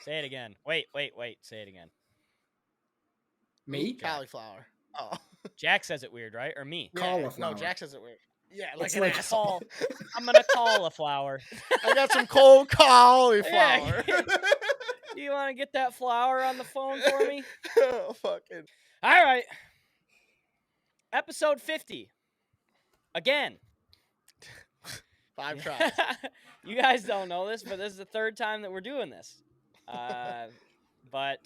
Say it again. Wait. Say it again. Me? Cauliflower. Oh. Jack says it weird, right? Or me? Yeah, Cauliflower. no, Jack says it weird. Yeah, like It's an like asshole. I'm gonna cauliflower. I got some cold cauliflower. Yeah. You want to get that flower on the phone for me? Oh, fucking. All right. Episode 50. Again. 5 tries. You guys don't know this, but this is the third time that we're doing this. But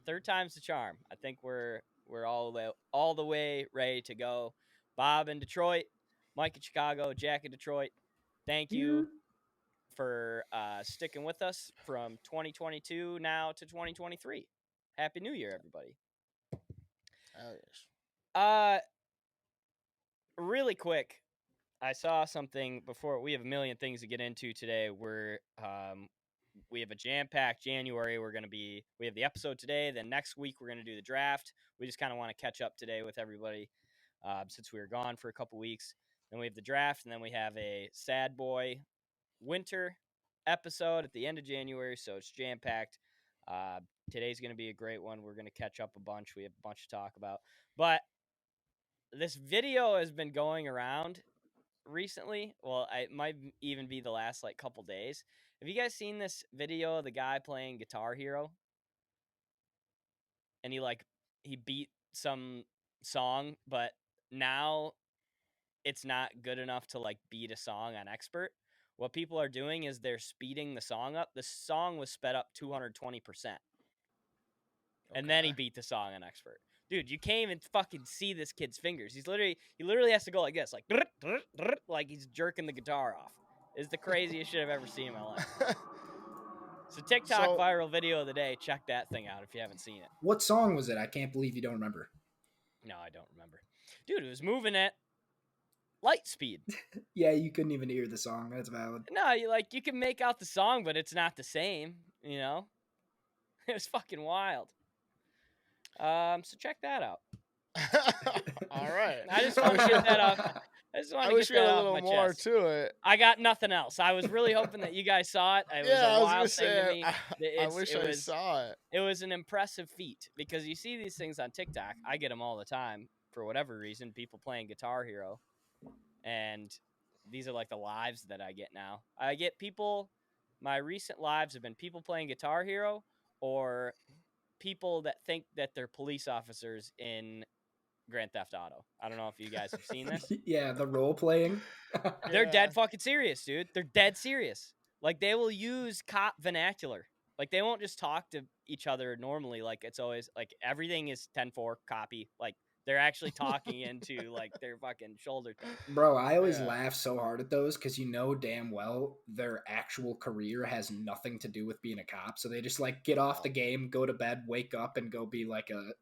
third time's the charm. I think we're all the way ready to go. Bob in Detroit, Mike in Chicago, Jack in Detroit. Thank you for sticking with us from 2022 now to 2023. Happy New Year, everybody. Oh, yes. Really quick, I saw something before. We have a million things to get into today. We have a jam-packed January. We have the episode today. Then next week we're gonna do the draft. We just kind of want to catch up today with everybody since we were gone for a couple weeks. Then we have the draft, and then we have a sad boy winter episode at the end of January. So it's jam-packed. Today's gonna be a great one. We're gonna catch up a bunch. We have a bunch to talk about, but this video has been going around recently. Well, it might even be the last couple days. Have you guys seen this video of the guy playing Guitar Hero? And he beat some song, but now it's not good enough to beat a song on expert. What people are doing is they're speeding the song up. The song was sped up 220%. And then he beat the song on expert. Dude, you can't even fucking see this kid's fingers. He literally has to go like this, like he's jerking the guitar off. It's the craziest shit I've ever seen in my life. So TikTok viral video of the day. Check that thing out if you haven't seen it. What song was it? I can't believe you don't remember. No, I don't remember. Dude, it was moving at light speed. Yeah, you couldn't even hear the song. That's valid. No, you can make out the song, but it's not the same, you know? It was fucking wild. So check that out. All right. I just want to get that off. I wish we had a little more chest. to it. I got nothing else. I was really hoping that you guys saw it. It was a wild thing to me. I wish I saw it. It was an impressive feat because you see these things on TikTok. I get them all the time for whatever reason. People playing Guitar Hero, and these are the lives that I get now. I get people. My recent lives have been people playing Guitar Hero or people that think that they're police officers in Grand Theft Auto. I don't know if you guys have seen this. Yeah, the role playing. They're dead fucking serious, dude. They're dead serious. They will use cop vernacular. They won't just talk to each other normally. It's always everything is 10-4 copy. They're actually talking into their fucking shoulder thing. Bro, I always laugh so hard at those because you know damn well their actual career has nothing to do with being a cop. So they just get off the game, go to bed, wake up, and go be like a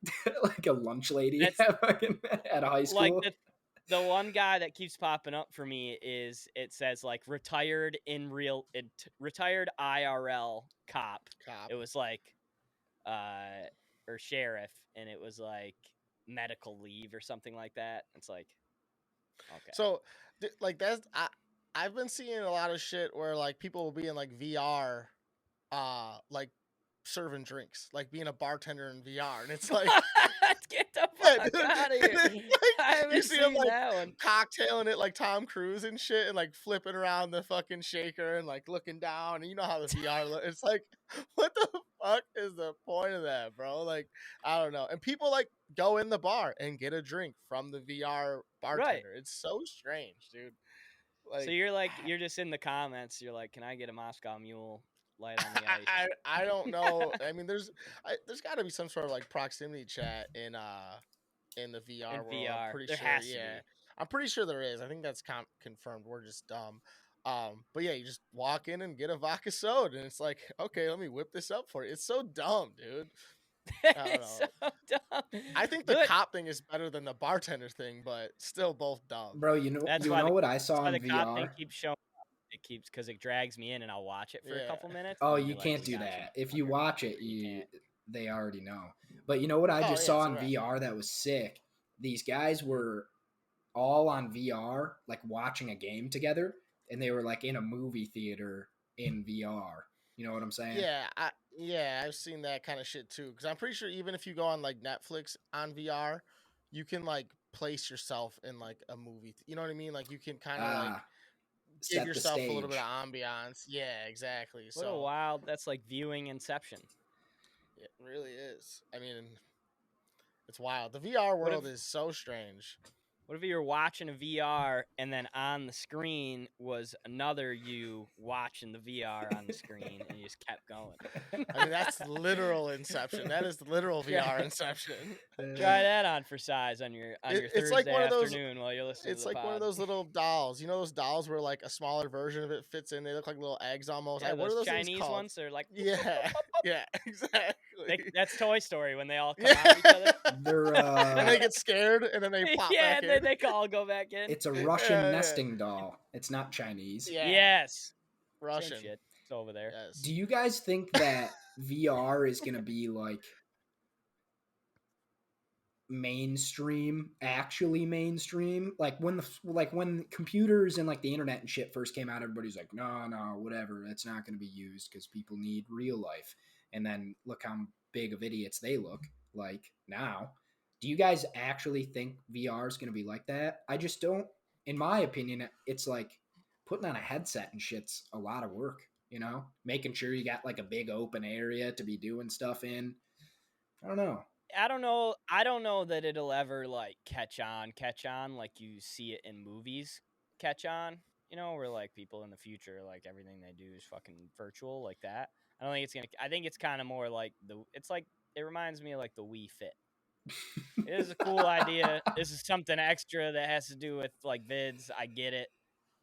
lunch lady at a high school. The one guy that keeps popping up for me is it says retired retired IRL cop. It was or sheriff, and it was medical leave or something like that. It's okay. So that's I've been seeing a lot of shit where people will be in VR, serving drinks, being a bartender in VR, and it's get the fuck out of here. I haven't you see seen him that one. Cocktailing it like Tom Cruise and shit, and flipping around the fucking shaker and looking down, and you know how the VR looks. It's what the fuck is the point of that, bro? I don't know. And people go in the bar and get a drink from the VR bartender. Right. It's so strange, dude. So you're just in the comments. You're can I get a Moscow Mule light on the ice? I don't know. I mean, there's got to be some sort of proximity chat in the VR world. VR. I'm pretty there sure. Has to yeah, be. I'm pretty sure there is. I think that's confirmed. We're just dumb. But yeah, you just walk in and get a vodka soda, and it's okay, let me whip this up for you. It's so dumb, dude. I don't know. So dumb. I think the cop thing is better than the bartender thing, but still both dumb. Bro, you know what I saw in the VR? Cop thing keeps showing up. It keeps because it drags me in, and I'll watch it for a couple minutes. Oh, you can't do that. If you watch it, they already know. But you know what I just saw in VR that was sick? These guys were all on VR, watching a game together, and they were in a movie theater in VR. You know what I'm saying? Yeah, Yeah, I've seen that kind of shit too. Because I'm pretty sure even if you go on like Netflix on VR, you can like place yourself in like a movie. You know what I mean? Like you can kind of like give Set the yourself a little bit of stage. ambiance. Yeah, exactly. What a So wild. That's like viewing Inception. it really is. I mean, it's wild. The VR What if world is so strange. What if you were watching a VR and then on the screen was another you watching the VR on the screen and you just kept going? I mean, that's literal Inception. That is literal VR Inception. Try that on for size on your It's like Thursday one of those. afternoon while you're listening to It's the like one of pod. those little dolls. You know those dolls where like a smaller version of it fits in. They look like little eggs almost. Yeah, What are those those things Chinese called? ones. They're like, Yeah, yeah, exactly. that's Toy Story when they all come Yeah. out of each other. They're And they get scared and then they pop Yeah, back and then in. they all go back in. it's a Russian Yeah. nesting doll. It's not Chinese. Yeah, Yes, Russian. same shit. It's over there. Yes. Do you guys think that VR is gonna be like mainstream, actually mainstream? Like when computers and like the internet and shit first came out, everybody's like, no, whatever, it's not gonna be used because people need real life. And then look how big of idiots they look like now. Do you guys actually think VR is gonna be like that? I just don't. In my opinion, it's like putting on a headset and shit's a lot of work. Making sure you got like a big open area to be doing stuff in. I don't know. I don't know. I don't know that it'll ever like catch on like you see it in movies catch on. Where like people in the future, like everything they do is fucking virtual like that. I don't think it's gonna. I think it's kind of more like It's like it reminds me of like the Wii Fit. It is a cool idea. This is something extra that has to do with like vids. I get it.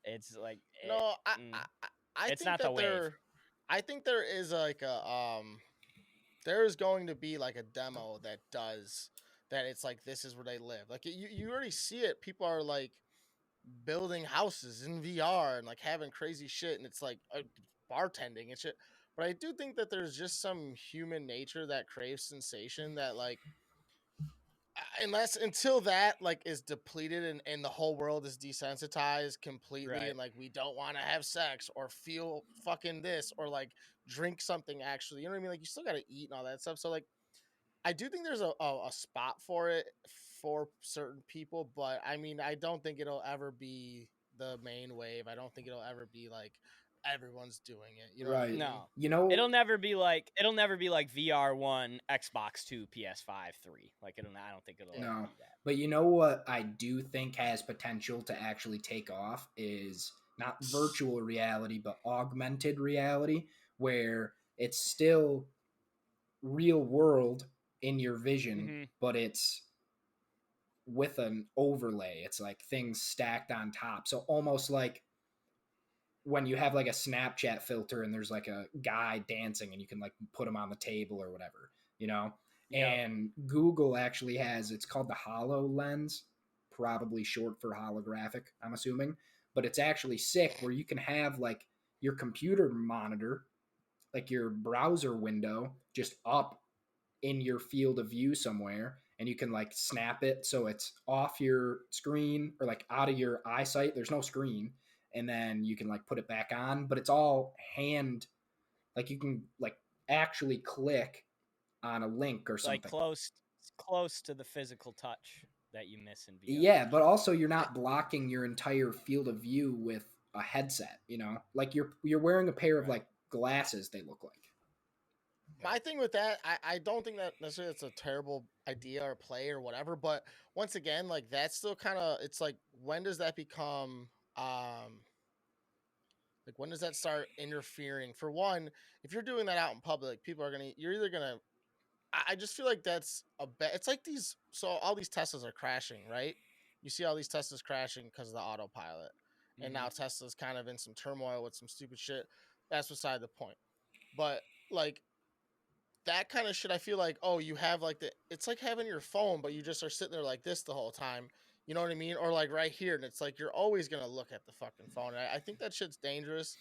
It's like No, I it's think not the that wave. I think there is like a there is going to be like a demo that does that. It's like this is where they live. Like you already see it. People are like building houses in VR and like having crazy shit, and it's like bartending and shit. But I do think that there's just some human nature that craves sensation that like until that like is depleted and the whole world is desensitized completely Right. and like we don't want to have sex or feel fucking this or like drink something actually, you know what I mean, like you still got to eat and all that stuff. So like I do think there's a spot for it for certain people, but I mean I don't think it'll ever be the main wave. I don't think it'll ever be like everyone's doing it, you know what I Right. mean? No. It'll never be like VR 1, Xbox 2, PS5 3. Like I don't think it'll ever No. be that. But you know what I do think has potential to actually take off is not virtual reality, but augmented reality, where it's still real world in your vision, but it's with an overlay. It's like things stacked on top. So almost like when you have like a Snapchat filter and there's like a guy dancing and you can like put him on the table or whatever. Yep. And Google actually has, it's called the HoloLens, probably short for holographic, I'm assuming, but it's actually sick where you can have like your computer monitor, like your browser window just up in your field of view somewhere, and you can like snap it so it's off your screen or like out of your eyesight. There's no screen, and then you can like put it back on, but it's all hand, like you can like actually click on a link or something. Like close to the physical touch that you miss in VR. Yeah, but also you're not blocking your entire field of view with a headset, like you're wearing a pair of like glasses, they look like. My thing with that, I don't think that necessarily it's a terrible idea or play or whatever, but once again, like that's still kind of, it's like when does that become like when does that start interfering? For one, if you're doing that out in public, you're either gonna I just feel like that's it's like all these Teslas are crashing, right? You see all these Teslas crashing because of the autopilot. And now Tesla's kind of in some turmoil with some stupid shit. That's beside the point. But like that kind of shit, I feel like, you have like it's like having your phone, but you just are sitting there like this the whole time. You know what I mean? Or like right here, and it's like you're always gonna look at the fucking phone. I think that shit's dangerous,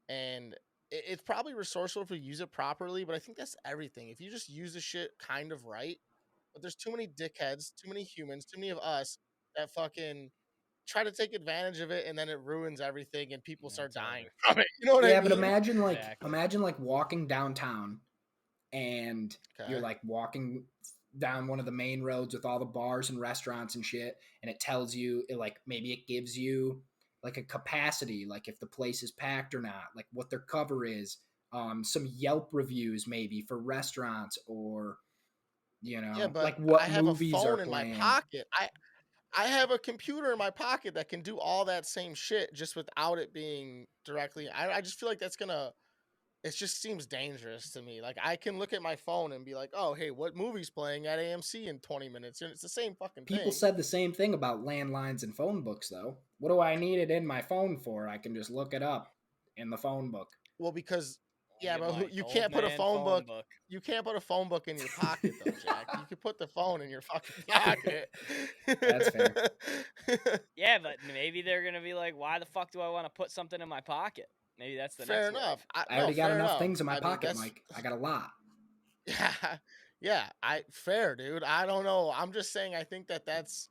and it's probably resourceful if you use it properly. But I think that's everything. If you just use the shit kind of right, but there's too many dickheads, too many humans, too many of us that fucking try to take advantage of it, and then it ruins everything, and people start dying over. from it. You know what I Yeah, mean? but imagine Exactly. like walking downtown, and you're Okay. like walking down one of the main roads with all the bars and restaurants and shit, and it tells you, like, maybe it gives you like a capacity, like if the place is packed or not, like what their cover is, some Yelp reviews maybe for restaurants, or Yeah, but like I what have a movies are phone in my playing. pocket. I have a computer in my pocket that can do all that same shit just without it being directly. I just feel like that's gonna. It just seems dangerous to me. Like I can look at my phone and be like, "Oh, hey, what movie's playing at AMC in 20 minutes?" And it's the same fucking People thing. said the same thing about landlines and phone books, though. What do I need it in my phone for? I can just look it up in the phone book. Well, because yeah, Get but my you old can't put a man phone book. phone book. You can't put a phone book in your pocket though, Jack. You could put the phone in your fucking pocket. That's fair. Yeah, but maybe they're gonna be like, why the fuck do I want to put something in my pocket? Maybe that's the Fair next worry. enough. I No, already got fair enough enough. things in my I mean, pocket, that's Mike. I got a lot. yeah, yeah. I fair, dude. I don't know. I'm just saying. I think that's.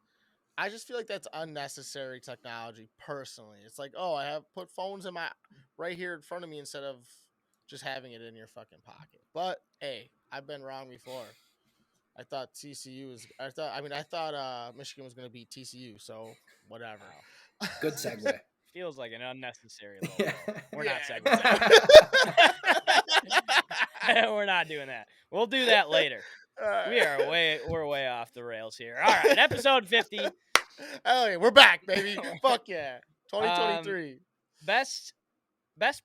I just feel like that's unnecessary technology. Personally, it's like, oh, I have put phones in my right here in front of me instead of just having it in your fucking pocket. But hey, I've been wrong before. I thought TCU was. I thought Michigan was going to beat TCU. So whatever. Wow. Good segue. Feels like an unnecessary low Yeah. blow. We're Yeah, not segueing. exactly. We're not doing that. We'll do that later. All right. We're way off the rails here. All right, episode 50. Hell yeah, we're back, baby. Fuck yeah. Um 2023. best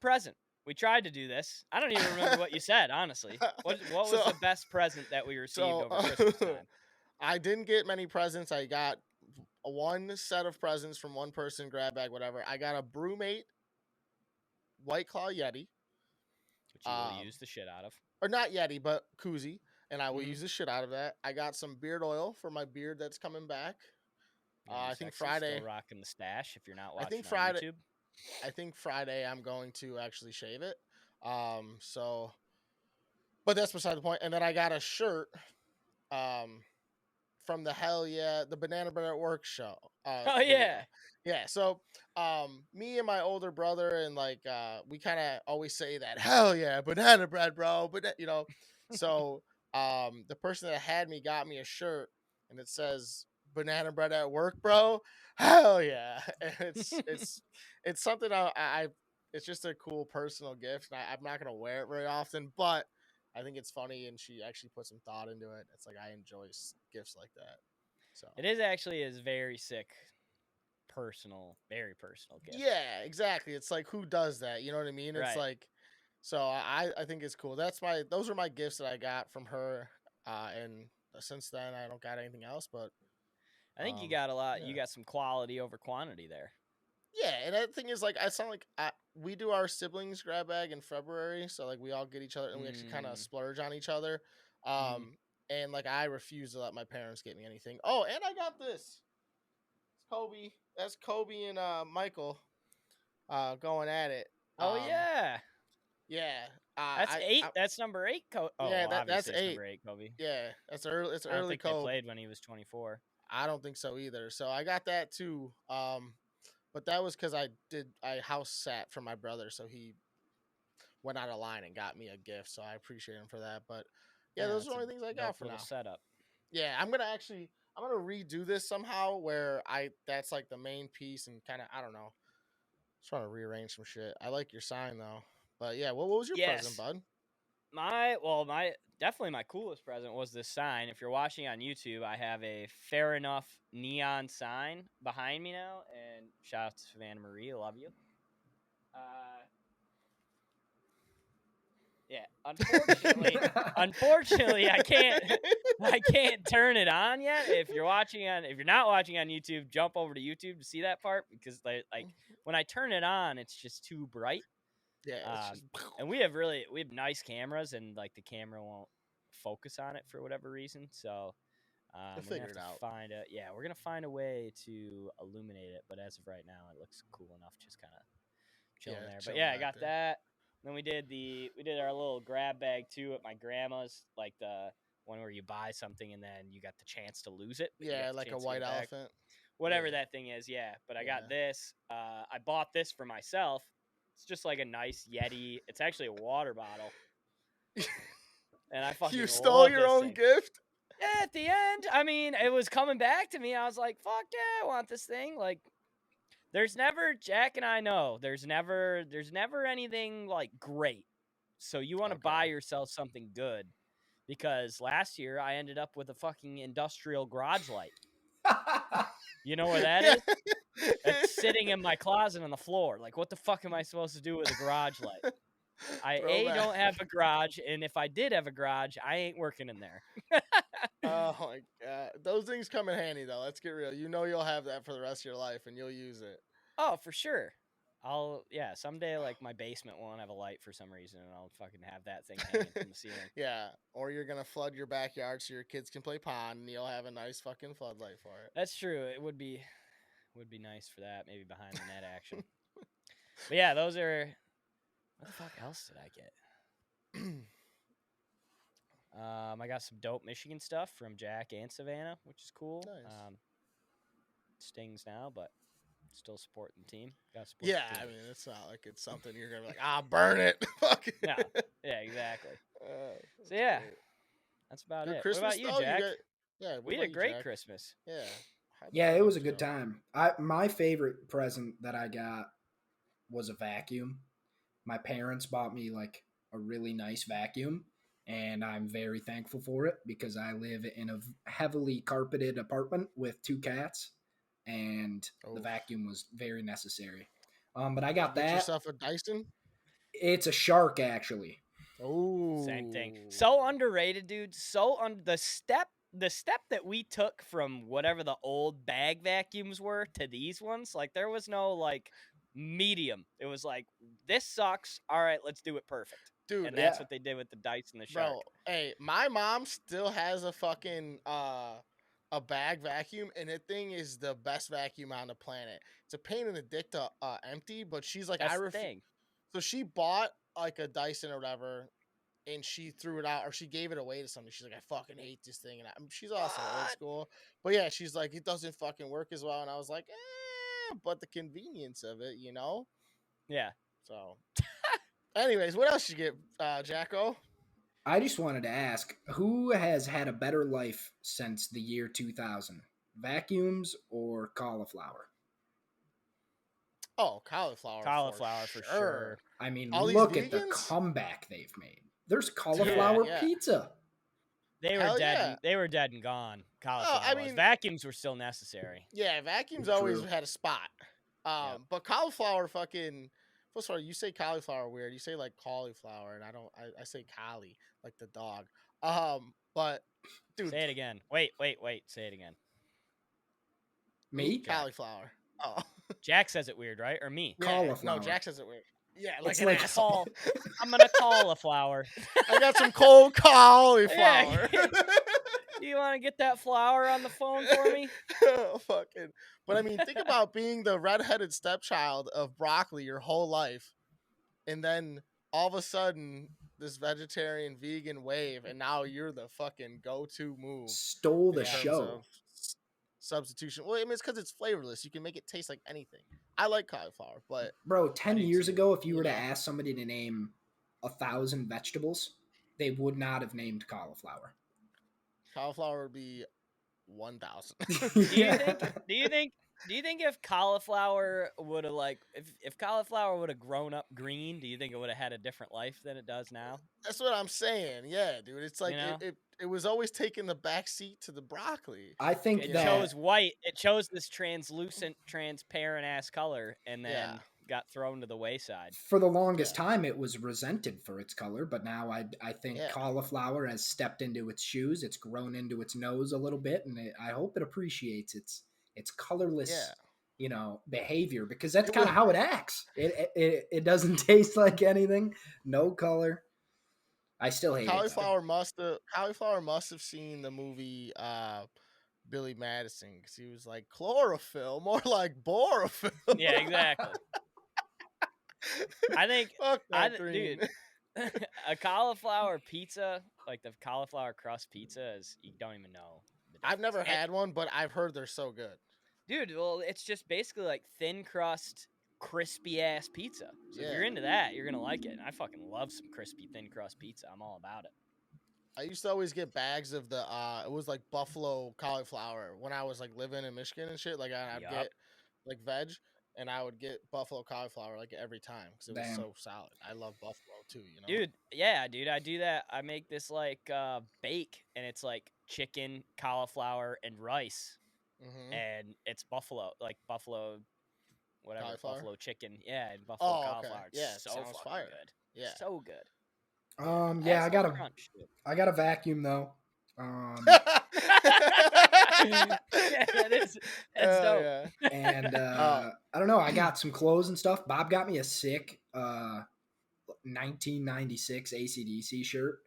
present. We tried to do this. I don't even remember what you said, honestly. What was So- the best present that we received So over Christmas time? I didn't get many presents. I got one set of presents from one person, grab bag, whatever. I got a Brewmate White Claw Yeti. Which you will use the shit out of. Or not Yeti, but koozie. And I will Mhm. use the shit out of that. I got some beard oil for my beard that's coming back. I think Sexy, Friday. Still rocking the stash if you're not I watching think on Friday. YouTube. I think Friday I'm going to actually shave it. So, but that's beside the point. And then I got a shirt, from the the Banana Bread at Work show. Oh Video. yeah. Yeah. So, me and my older brother and like, we kind of always say that hell yeah, banana bread, bro. But so, the person that had me got me a shirt and it says banana bread at work, bro. Hell yeah. And it's something it's just a cool personal gift. And I'm not going to wear it very often, but I think it's funny, and she actually put some thought into it. It's like I enjoy gifts like that. So It is actually is very sick, very personal gift. yeah, exactly. It's like who does that? You know what I mean? It's Right. like, so I think it's cool. Those are my gifts that I got from her. And since then I don't got anything else. But I think you got a lot. yeah. You got some quality over quantity there. Yeah, and the thing is, like, I sound like we do our siblings grab bag in February, so like we all get each other, and we actually kind of splurge on each other. And like I refuse to let my parents get me anything. Oh, and I got this. It's Kobe. That's Kobe and Michael, going at it. Oh yeah. Yeah. That's 8. That's number 8. Oh, yeah, well, that's obviously it's 8. number 8, Kobe. Yeah, that's early. It's I don't early think they Kobe. played when he was 24. I don't think so either. So I got that too. But that was because I house sat for my brother, so he went out of line and got me a gift. So I appreciate him for that. But yeah, those are the only things I got for now. Setup. Yeah, I'm gonna redo this somehow where that's like the main piece and kind of, I don't know. Just trying to rearrange some shit. I like your sign though. But yeah, what was your present, bud? Definitely my coolest present was this sign. If you're watching on YouTube, I have a Fair Enough neon sign behind me now, and shout out to Savannah Marie, love you. Yeah, unfortunately, I can't turn it on yet. If you're not watching on YouTube, jump over to YouTube to see that part, because like when I turn it on, it's just too bright. Yeah, and we have nice cameras, and like the camera won't focus on it for whatever reason. So we're gonna have to we're gonna find a way to illuminate it. But as of right now, it looks cool enough, just kind of chilling there. But yeah, I got that. Then we did our little grab bag too at my grandma's, like the one where you buy something and then you got the chance to lose it. Yeah, like a white elephant. whatever Yeah. that thing is. Yeah, but I got Yeah. this. I bought this for myself. It's just like a nice Yeti. It's actually a water bottle, and I fucking You stole love your this own thing. gift? Yeah, at the end, I mean, it was coming back to me. I was like, fuck yeah, I want this thing. Like, there's never, Jack and I know, there's never anything like great. So you want to buy Okay. yourself something good, because last year I ended up with a fucking industrial garage light. You know where that Yeah. is? It's sitting in my closet on the floor. Like, what the fuck am I supposed to do with a garage light? I Throwback. don't have a garage, and if I did have a garage, I ain't working in there. Oh my god, those things come in handy though. Let's get real. You know you'll have that for the rest of your life, and you'll use it. Oh, for sure. Someday, like, my basement won't have a light for some reason, and I'll fucking have that thing hanging from the ceiling. Yeah, or you're gonna flood your backyard so your kids can play pond, and you'll have a nice fucking floodlight for it. That's true. It would be nice for that, maybe behind the net action. But yeah, those are. What the fuck else did I get? I got some dope Michigan stuff from Jack and Savannah, which is cool. Nice. Stings now, but still supporting the team. Got to support Yeah, the team. I mean it's not like it's something you're gonna be like, burn it. Fuck it. No. Yeah, exactly. That's So yeah, great. that's about Good it. Christmas What about you, though? Jack? What We had about a you, great Jack? Christmas. Yeah. How'd Yeah, that it was a go, good Joe? time. My favorite present that I got was a vacuum. My parents bought me like a really nice vacuum, and I'm very thankful for it because I live in a heavily carpeted apartment with 2 cats, and the Oof. vacuum was very necessary. But I Did got you get that. yourself a Dyson? It's a Shark, actually. Oh, Same thing. So underrated, dude. The step that we took from whatever the old bag vacuums were to these ones, like, there was no like medium. It was like, this sucks. All right, let's do it perfect. dude. And that's Yeah. what they did with the Dyson, the Shark. Bro, hey, my mom still has a fucking a bag vacuum, and that thing is the best vacuum on the planet. It's a pain in the dick to empty, but she's like, That's the thing. So she bought like a Dyson or whatever, and she threw it out, or she gave it away to somebody. She's like, I fucking hate this thing, and she's also old What? school, but yeah, she's like, it doesn't fucking work as well, and I was like, but the convenience of it, you know. Yeah. So, anyways, what else you get, Jacko? I just wanted to ask, who has had a better life since the year 2000? Vacuums or cauliflower? Oh, cauliflower. Cauliflower for sure. I mean, All these look at the vegans? comeback they've made. There's cauliflower yeah. pizza. They were Hell dead. yeah. They were dead and gone. Cauliflower I was. mean- Vacuums were still necessary. Yeah, vacuums always True. had a spot. Yep. But cauliflower fucking. First of all, you say cauliflower weird. You say like cauliflower, and I say collie like the dog. But dude, Say it again. Wait. Say it again. Me? cauliflower. Oh, Jack says it weird, right? Or me? yeah, Cauliflower. No, Jack says it weird. Yeah, like It's an like asshole. I'm gonna cauliflower. I got some cold cauliflower. You want to get that flower on the phone for me? Fucking. But I mean, think about being the redheaded stepchild of broccoli your whole life, and then all of a sudden this vegetarian vegan wave, and now you're the fucking go-to move Stole in the terms show. of substitution. Well, I mean, it's because it's flavorless. You can make it taste like anything. I like cauliflower, but Bro, 10 do years too, ago, if you you were to know? ask somebody to name 1,000 vegetables, they would not have named cauliflower. Cauliflower would be 1,000. Do you think if cauliflower would have if cauliflower would have grown up green, do you think it would have had a different life than it does now? That's what I'm saying. Yeah, dude. It's like You know? it was always taking the back seat to the broccoli. I think It that chose white. It chose this translucent, transparent ass color, and then Yeah. got thrown to the wayside. for the longest time it was resented for its color, but now I think Yeah. cauliflower has stepped into its shoes. It's grown into its nose a little bit, and I hope it appreciates its colorless, behavior, because that's It kind was- of how it acts. It doesn't taste like anything, no color. I still hate Cauliflower must have seen the movie Billy Madison, because he was like chlorophyll, more like borophyll. Yeah, exactly. I think Fuck that green. dude, a cauliflower pizza, like the cauliflower crust pizza, is, you don't even know. I've never had one, but I've heard they're so good. Dude, well, it's just basically like thin crust, crispy ass pizza. So if you're into that, you're gonna like it. And I fucking love some crispy thin crust pizza. I'm all about it. I used to always get bags of the it was like buffalo cauliflower when I was like living in Michigan and shit. Like I'd Yup. get like veg, and I would get buffalo cauliflower like every time because it was Damn. so solid. I love buffalo too, you know. Dude, yeah, dude, I do that. I make this like bake, and it's like chicken, cauliflower, and rice, Mm-hmm. and it's buffalo, like buffalo, whatever, Cauliflower? buffalo chicken, yeah, and buffalo Oh, okay. cauliflower. It's Yeah, it so sounds fucking fire. good. Yeah. So good. Yeah, Has I got no a crunch, dude. I got a vacuum though. Yeah, that's dope. Yeah. And I don't know. I got some clothes and stuff. Bob got me a sick 1996 ACDC shirt.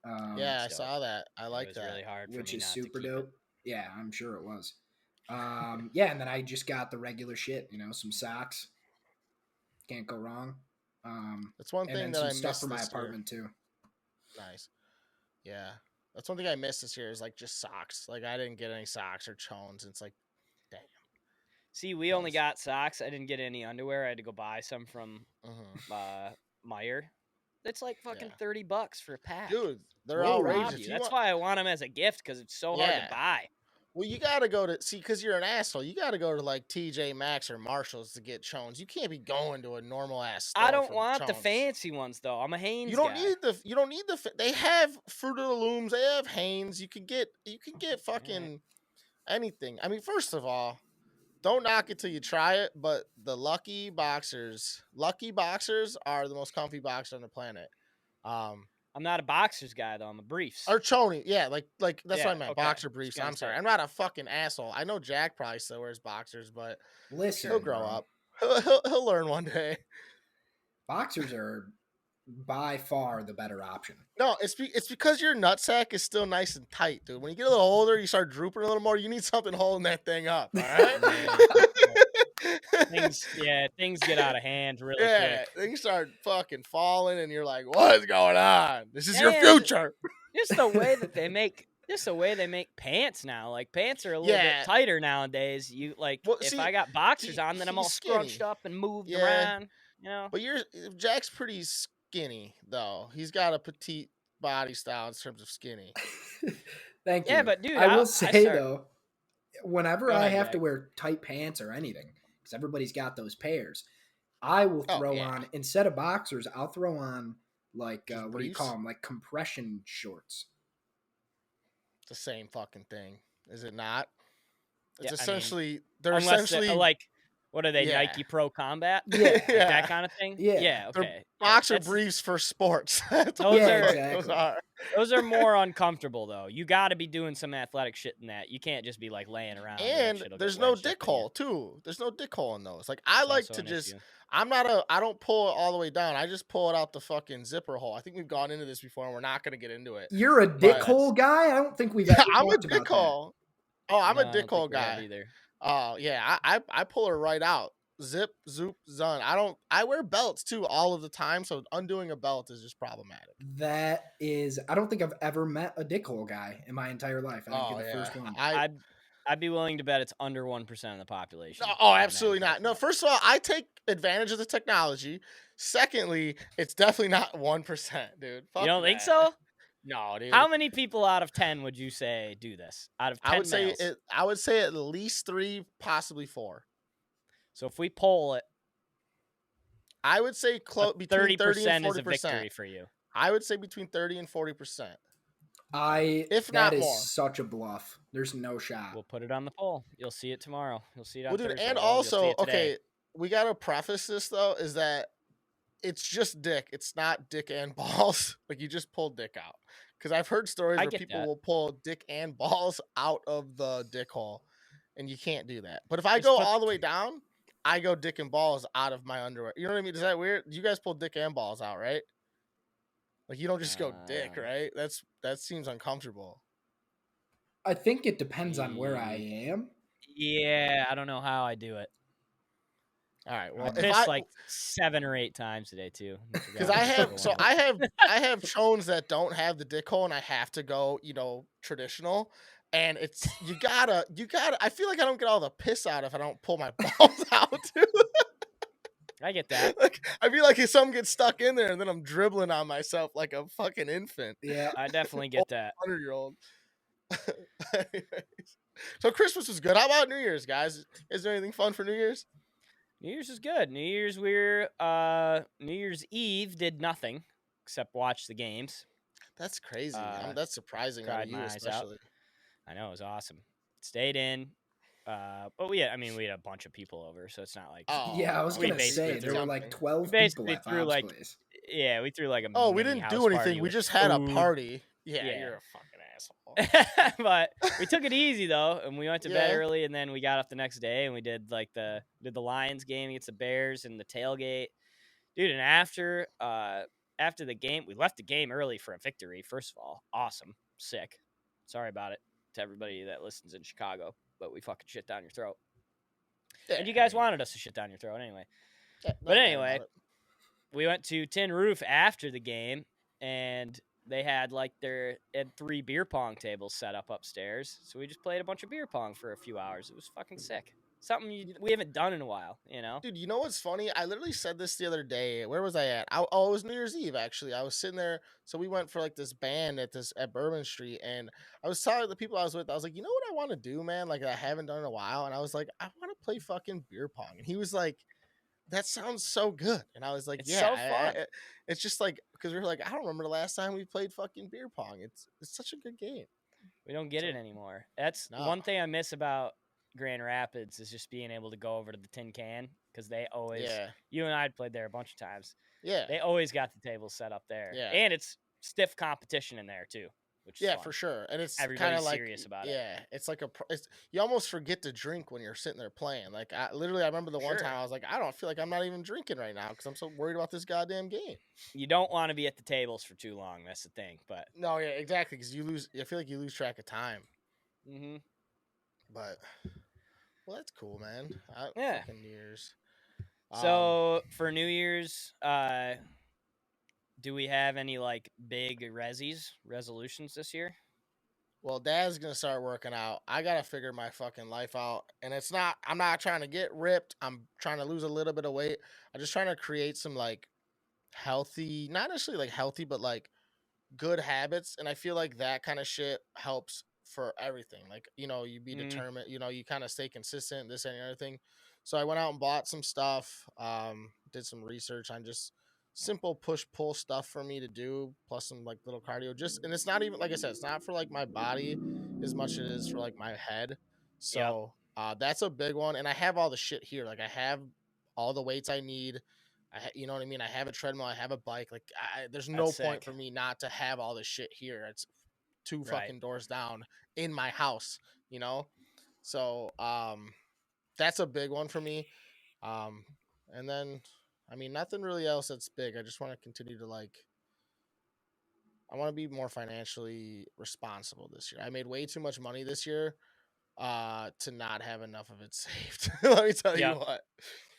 Yeah, I dope. saw that. I It like was that. really hard for which me is not super to keep dope. it. Yeah, I'm sure it was. Yeah, and then I just got the regular shit. You know, some socks. Can't go wrong. That's one And thing then that some I stuff missed for my this year. apartment too. Nice. Yeah. That's one thing I missed this year is like just socks. Like I didn't get any socks or chones. It's like, damn. See, we only got socks. I didn't get any underwear. I had to go buy some from Mm-hmm. Meyer. It's like fucking Yeah. $30 for a pack. Dude, they're Whoa. Rob outrageous. you. You That's want- why I want them as a gift because it's so hard Yeah. to buy. Well, you got to go to see because you're an asshole. You got to go to like TJ Maxx or Marshalls to get chones. You can't be going to a normal ass store. I don't for want the chones. fancy ones though. I'm a Hanes You don't guy. need the. You don't need the. They have Fruit of the Looms. They have Hanes. You can get fucking anything. I mean, first of all, don't knock it till you try it. But the Lucky Boxers are the most comfy boxers on the planet. I'm not a boxers guy though. I'm a briefs. Or chony, yeah, like that's Yeah, what I meant. okay. Boxer Just briefs. gonna I'm sorry, say. I'm not a fucking asshole. I know Jack probably still wears boxers, but Listen, he'll grow bro. up. He'll learn one day. Boxers are by far the better option. No, it's because your nutsack is still nice and tight, dude. When you get a little older, you start drooping a little more. You need something holding that thing up. All right. Things get out of hand really Yeah, quick. things start fucking falling, and you're like, "What's going on? This is your And future." Just the way that they make. Just the way they make pants now. Like pants are a little Yeah. bit tighter nowadays. You like Well, if see, I got boxers on, then I'm all he's scrunched skinny. up and moved Yeah. around. You know. But Jack's pretty skinny though. He's got a petite body style in terms of skinny. Thank you. Yeah, but dude, I will I say start- though, whenever Go I ahead, have Jack. to wear tight pants or anything, because everybody's got those pairs, I will Oh, throw yeah. on, instead of boxers, I'll throw on like Just what do you briefs? call them? Like compression shorts. It's the same fucking thing, is it not? It's Yeah, I mean, essentially they're Unless essentially like what are they? Yeah. Nike Pro Combat? Yeah. Like that kind of thing. Yeah. Yeah. They're Okay. boxer That's- briefs for sports. That's Those what are- those Exactly. are. Those are more uncomfortable though. You got to be doing some athletic shit in that. You can't just be like laying around. And there's no dick hole too. There's no dick hole in those. Like I like to just. I don't pull it all the way down. I just pull it out the fucking zipper hole. I think we've gone into this before and we're not going to get into it. You're a dick But- hole guy? I don't think we've Yeah, ever I'm a talked about dick hole. Oh, I'm a dick hole guy. either. Oh, yeah. I pull her right out. Zip, zoop, zun. I wear belts too all of the time. So undoing a belt is just problematic. That is, I don't think I've ever met a dick hole guy in my entire life. I think Oh, you're the yeah. first one. I'd be willing to bet it's under 1% of the population. Oh, absolutely not. No, first of all, I take advantage of the technology. Secondly, it's definitely not 1%, dude. Fuck You don't think that. so? No, dude. How many people out of 10 would you say do this? Out of 10 I would say at least 3, possibly 4. So if we poll it, I would say between 30 and 40%. is a victory for you. I would say between 30 and 40%. If that not is more. such a bluff. There's no shot. We'll put it on the poll. You'll see it tomorrow. You'll see it on Well, dude, Thursday. and Well, you'll see also, it today. okay, we got to preface this though, is that it's just dick. It's not dick and balls. Like you just pull dick out. Because I've heard stories I where get people that. will pull dick and balls out of the dick hole, and you can't do that. But if I Just go put- all the way down, I go dick and balls out of my underwear. You know what I mean? Is that weird? You guys pull dick and balls out, right? Like you don't just go dick, right? That seems uncomfortable. I think it depends on where I am. Yeah, I don't know how I do it. All right. Well, I if pissed I like 7 or 8 times today too. because I have I have chones that don't have the dick hole, and I have to go traditional. And it's you gotta. I feel like I don't get all the piss out if I don't pull my balls out, dude. I get that. Like I feel like if something gets stuck in there, and then I'm dribbling on myself like a fucking infant. Yeah. I definitely get that. 100-year-old. Anyways. So Christmas was good. How about New Year's, guys? Is there anything fun for New Year's? New Year's is good. New Year's New Year's Eve did nothing except watch the games. That's crazy. Uh, That's surprising out cried of you, my eyes out. especially. I know, it was awesome. Stayed in. But we had a bunch of people over, so it's not like Oh, Yeah, I was we gonna basically say threw there were like something. 12 we people basically at threw Bob's like place. we threw like a Oh, we mini didn't house do anything. party We with just had a food. party. Yeah, Yeah. you're a fucking asshole. But we took it easy though, and we went to bed Yeah. early, and then we got up the next day, and we did like the Lions game against the Bears and the tailgate, dude. And after the game, we left the game early for a victory. First of all, awesome, sick. Sorry about it to everybody that listens in Chicago, but we fucking shit down your throat. And you guys wanted us to shit down your throat anyway. Yeah, But not mad anyway, about it. we went to Tin Roof after the game, and they had had 3 beer pong tables set up upstairs. So we just played a bunch of beer pong for a few hours. It was fucking sick. Something we haven't done in a while, you know? Dude, you know what's funny? I literally said this the other day. Where was I at? It was New Year's Eve, actually. I was sitting there. So we went for like this band at Bourbon Street. And I was telling the people I was with, I was like, you know what I want to do, man? Like I haven't done in a while. And I was like, I want to play fucking beer pong. And he was like, that sounds so good. And I was like, It's yeah, so fun. it's just like, because we were like, I don't remember the last time we played fucking beer pong. It's such a good game. We don't get So- it anymore. That's No. one thing I miss about Grand Rapids is just being able to go over to the Tin Can, because they always, Yeah. you and I had played there a bunch of times. Yeah. They always got the tables set up there. Yeah. And it's stiff competition in there too, which is Yeah, fun. for sure. And it's kind Everybody's of like serious about it. yeah, it's like you almost forget to drink when you're sitting there playing. Like I remember the one Sure. time I was like, I don't feel like I'm not even drinking right now because I'm so worried about this goddamn game. You don't want to be at the tables for too long. That's the thing. But No, yeah, exactly. Because you lose. I feel like you lose track of time. mm-hmm. But well, that's cool, man. Yeah. Fucking New Year's. So for New Year's, do we have any like big resolutions this year? Well, Dad's gonna start working out. I gotta figure my fucking life out, and it's not. I'm not trying to get ripped. I'm trying to lose a little bit of weight. I'm just trying to create some like healthy, not necessarily like healthy, but like good habits. And I feel like that kind of shit helps for everything. Like you be determined. You kind of stay consistent. This and the other thing. So I went out and bought some stuff. Did some research on just simple push pull stuff for me to do, plus some like little cardio. And it's not even like I said, it's not for like my body as much as it is for like my head. So that's a big one. And I have all the shit here. Like I have all the weights I need. You know what I mean? I have a treadmill. I have a bike. Like there's no That's point sick. for me not to have all this shit here. It's 2 Right. fucking doors down in my house. So that's a big one for me. And then I mean nothing really else that's big. I just want to continue to I want to be more financially responsible this year. I made way too much money this year to not have enough of it saved. Let me tell you what.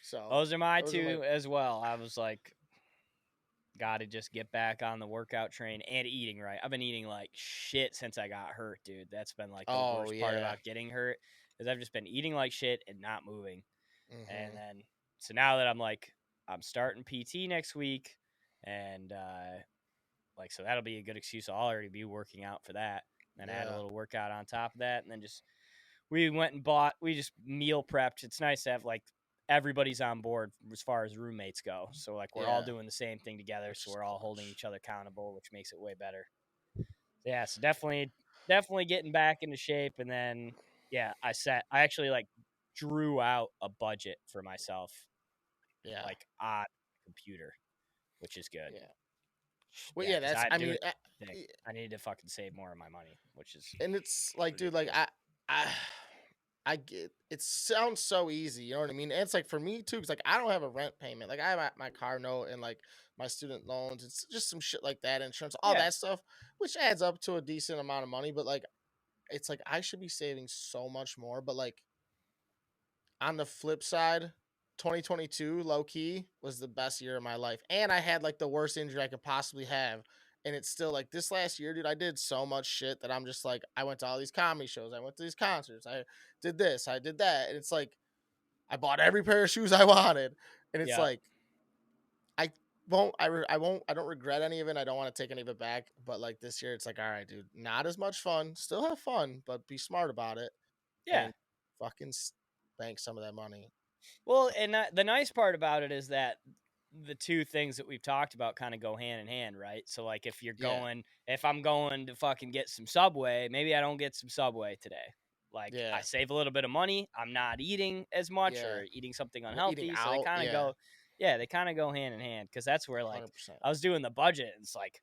So those are my those are two as well. I was like, gotta just get back on the workout train and eating right. I've been eating like shit since I got hurt, dude. That's been like the worst part about getting hurt, is I've just been eating like shit and not moving. Mhm. And then so now that I'm starting PT next week, and so that'll be a good excuse. I'll already be working out for that. And add a little workout on top of that, and then we just meal prepped. It's nice to have like everybody's on board as far as roommates go. So like we're all doing the same thing together, so we're all holding each other accountable, which makes it way better. Yeah, so definitely getting back into shape. And then I actually like drew out a budget for myself, like on the computer, which is good. Well, 'cause that's. I mean, I need to fucking save more of my money, which is, and it's like, dude, like I get it. Sounds so easy, you know what I mean? And it's like for me too, because like I don't have a rent payment. Like I have my car note and like my student loans. It's just some shit like that, insurance, all that stuff, which adds up to a decent amount of money. But like, it's like I should be saving so much more. But like on the flip side, 2022 low key was the best year of my life, and I had like the worst injury I could possibly have, And it's still like this last year, dude, I did so much shit that I'm just like, I went to all these comedy shows, I went to these concerts, I did this, I did that. And it's like, I bought every pair of shoes I wanted. And it's Yeah. like, I I don't regret any of it. I don't want to take any of it back. But like this year, it's like, all right, dude, not as much fun. Still have fun, but be smart about it. Yeah. And fucking bank some of that money. Well, and the nice part about it is that the two things that we've talked about kind of go hand in hand, right? So like if I'm going to fucking get some Subway, maybe I don't get some Subway today. Like I save a little bit of money. I'm not eating as much or eating something unhealthy. Eating So out, they kind of go, they kind of go hand in hand, because that's where like 100%. I was doing the budget. And it's like,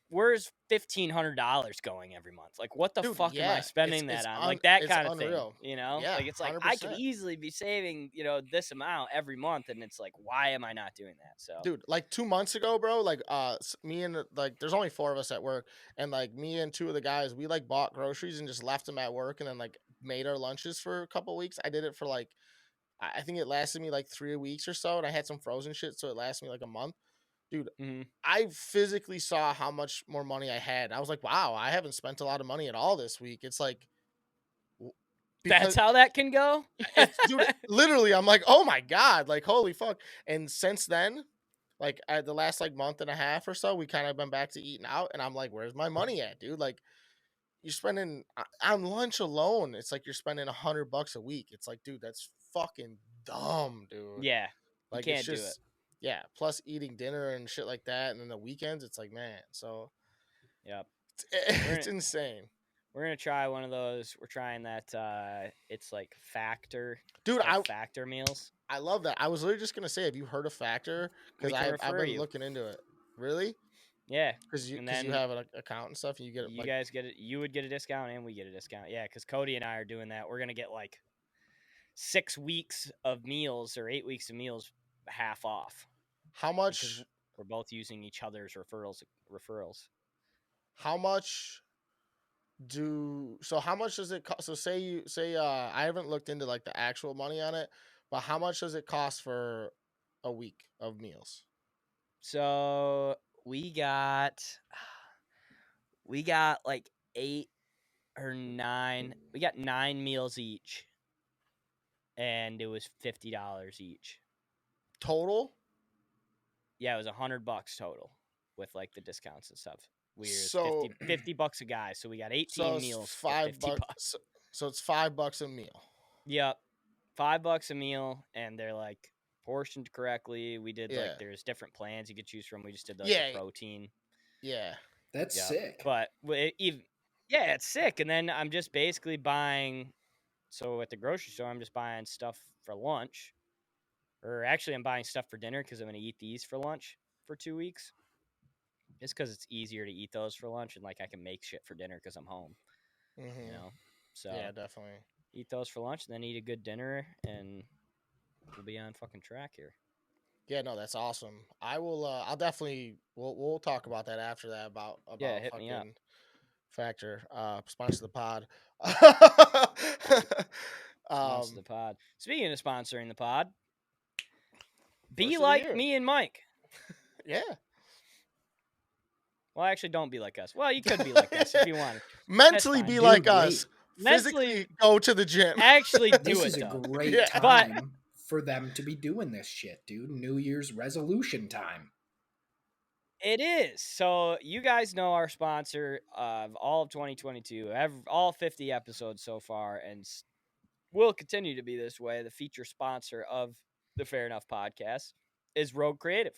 where's $1,500 going every month? Like, what the fuck am I spending that on? Like that kind of unreal. thing, you know? Yeah, like it's like 100%. I could easily be saving, this amount every month, and it's like, why am I not doing that? So, dude, like 2 months ago, bro, like me and like there's only 4 of us at work, and like me and 2 of the guys, we like bought groceries and just left them at work, and then like made our lunches for a couple weeks. I did it for like I think it lasted me like 3 weeks or so, and I had some frozen shit, so it lasted me like a month. Dude, I physically saw how much more money I had. I was like, wow, I haven't spent a lot of money at all this week. It's like, that's how that can go. Dude, literally, I'm like, oh my God, like, holy fuck. And since then, like at the last like month and a half or so, we kind of been back to eating out, and I'm like, where's my money at, dude? Like, you're spending on lunch alone, it's like you're spending $100 a week. It's like, dude, that's fucking dumb, dude. Yeah, like you can't it's just do it. Yeah, plus eating dinner and shit like that, and then the weekends, it's like, man, so Yep, it's insane. We're gonna try one of those. We're trying that. It's like Factor, dude. Factor meals. I love that. I was literally just gonna say, have you heard of Factor? Because I've been looking into it. Really? Yeah. Because you have an account and stuff, and you get you guys get it. You would get a discount, and we get a discount. Yeah, because Cody and I are doing that. We're gonna get like 6 weeks of meals or 8 weeks of meals half off. How much? Because we're both using each other's referrals. How much? How much does it cost? So say I haven't looked into like the actual money on it, but how much does it cost for a week of meals? So we got like 8 or 9. We got 9 meals each, and it was $50 each total. Yeah, it was $100 total with like the discounts and stuff. So $50 a guy, so we got 18 meals. $5. So it's $5 a meal. Yep, $5 a meal, and they're like portioned correctly. We did like there's different plans you could choose from. We just did the protein. Yeah, that's sick. But it's sick. And then I'm just basically buying. So at the grocery store, I'm just buying stuff for lunch, or actually, I'm buying stuff for dinner because I'm going to eat these for lunch for 2 weeks. Just because it's easier to eat those for lunch, and like I can make shit for dinner because I'm home. So yeah, definitely eat those for lunch, and then eat a good dinner, and we'll be on fucking track here. Yeah, no, that's awesome. I will. I'll definitely. We'll talk about that after that. About hit fucking me up. Factor. Sponsor the pod. Sponsor the pod. Speaking of sponsoring the pod, be like me and Mike. Yeah. Well, actually, don't be like us. Well, you could be like us if you want. Mentally be like us. Physically go to the gym. Actually do this it. This is though. a great time for them to be doing this shit, dude. New Year's resolution time. It is. So you guys know our sponsor of all of 2022, all 50 episodes so far, and will continue to be this way. The feature sponsor of the Fair Enough podcast is Rogue Creative.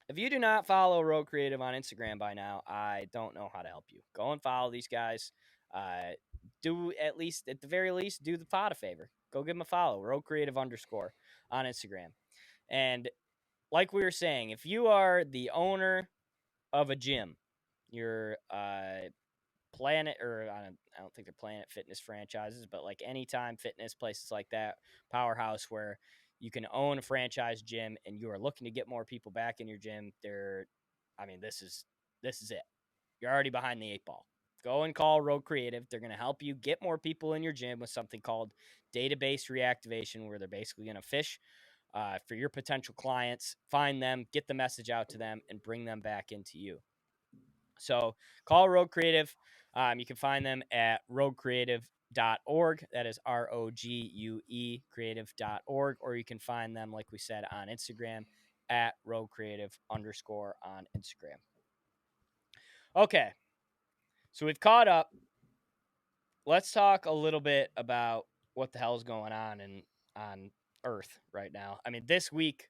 If you do not follow Rogue Creative on Instagram by now, I don't know how to help you. Go and follow these guys. Do at the very least, do the pod a favor. Go give them a follow. Rogue Creative _ on Instagram. And like we were saying, if you are the owner of a gym, you're Planet, or I don't think they're Planet Fitness franchises, but like Anytime Fitness, places like that, Powerhouse, where you can own a franchise gym and you are looking to get more people back in your gym, this is it. You're already behind the 8 ball. Go and call Rogue Creative. They're going to help you get more people in your gym with something called database reactivation, where they're basically going to fish for your potential clients. Find them, get the message out to them, and bring them back into you. So call Rogue Creative. You can find them at roguecreative.org. That is ROGUE creative.org. Or you can find them, like we said, on Instagram at roguecreative_ on Instagram. Okay. So we've caught up. Let's talk a little bit about what the hell's going on Earth right now. I mean, this week's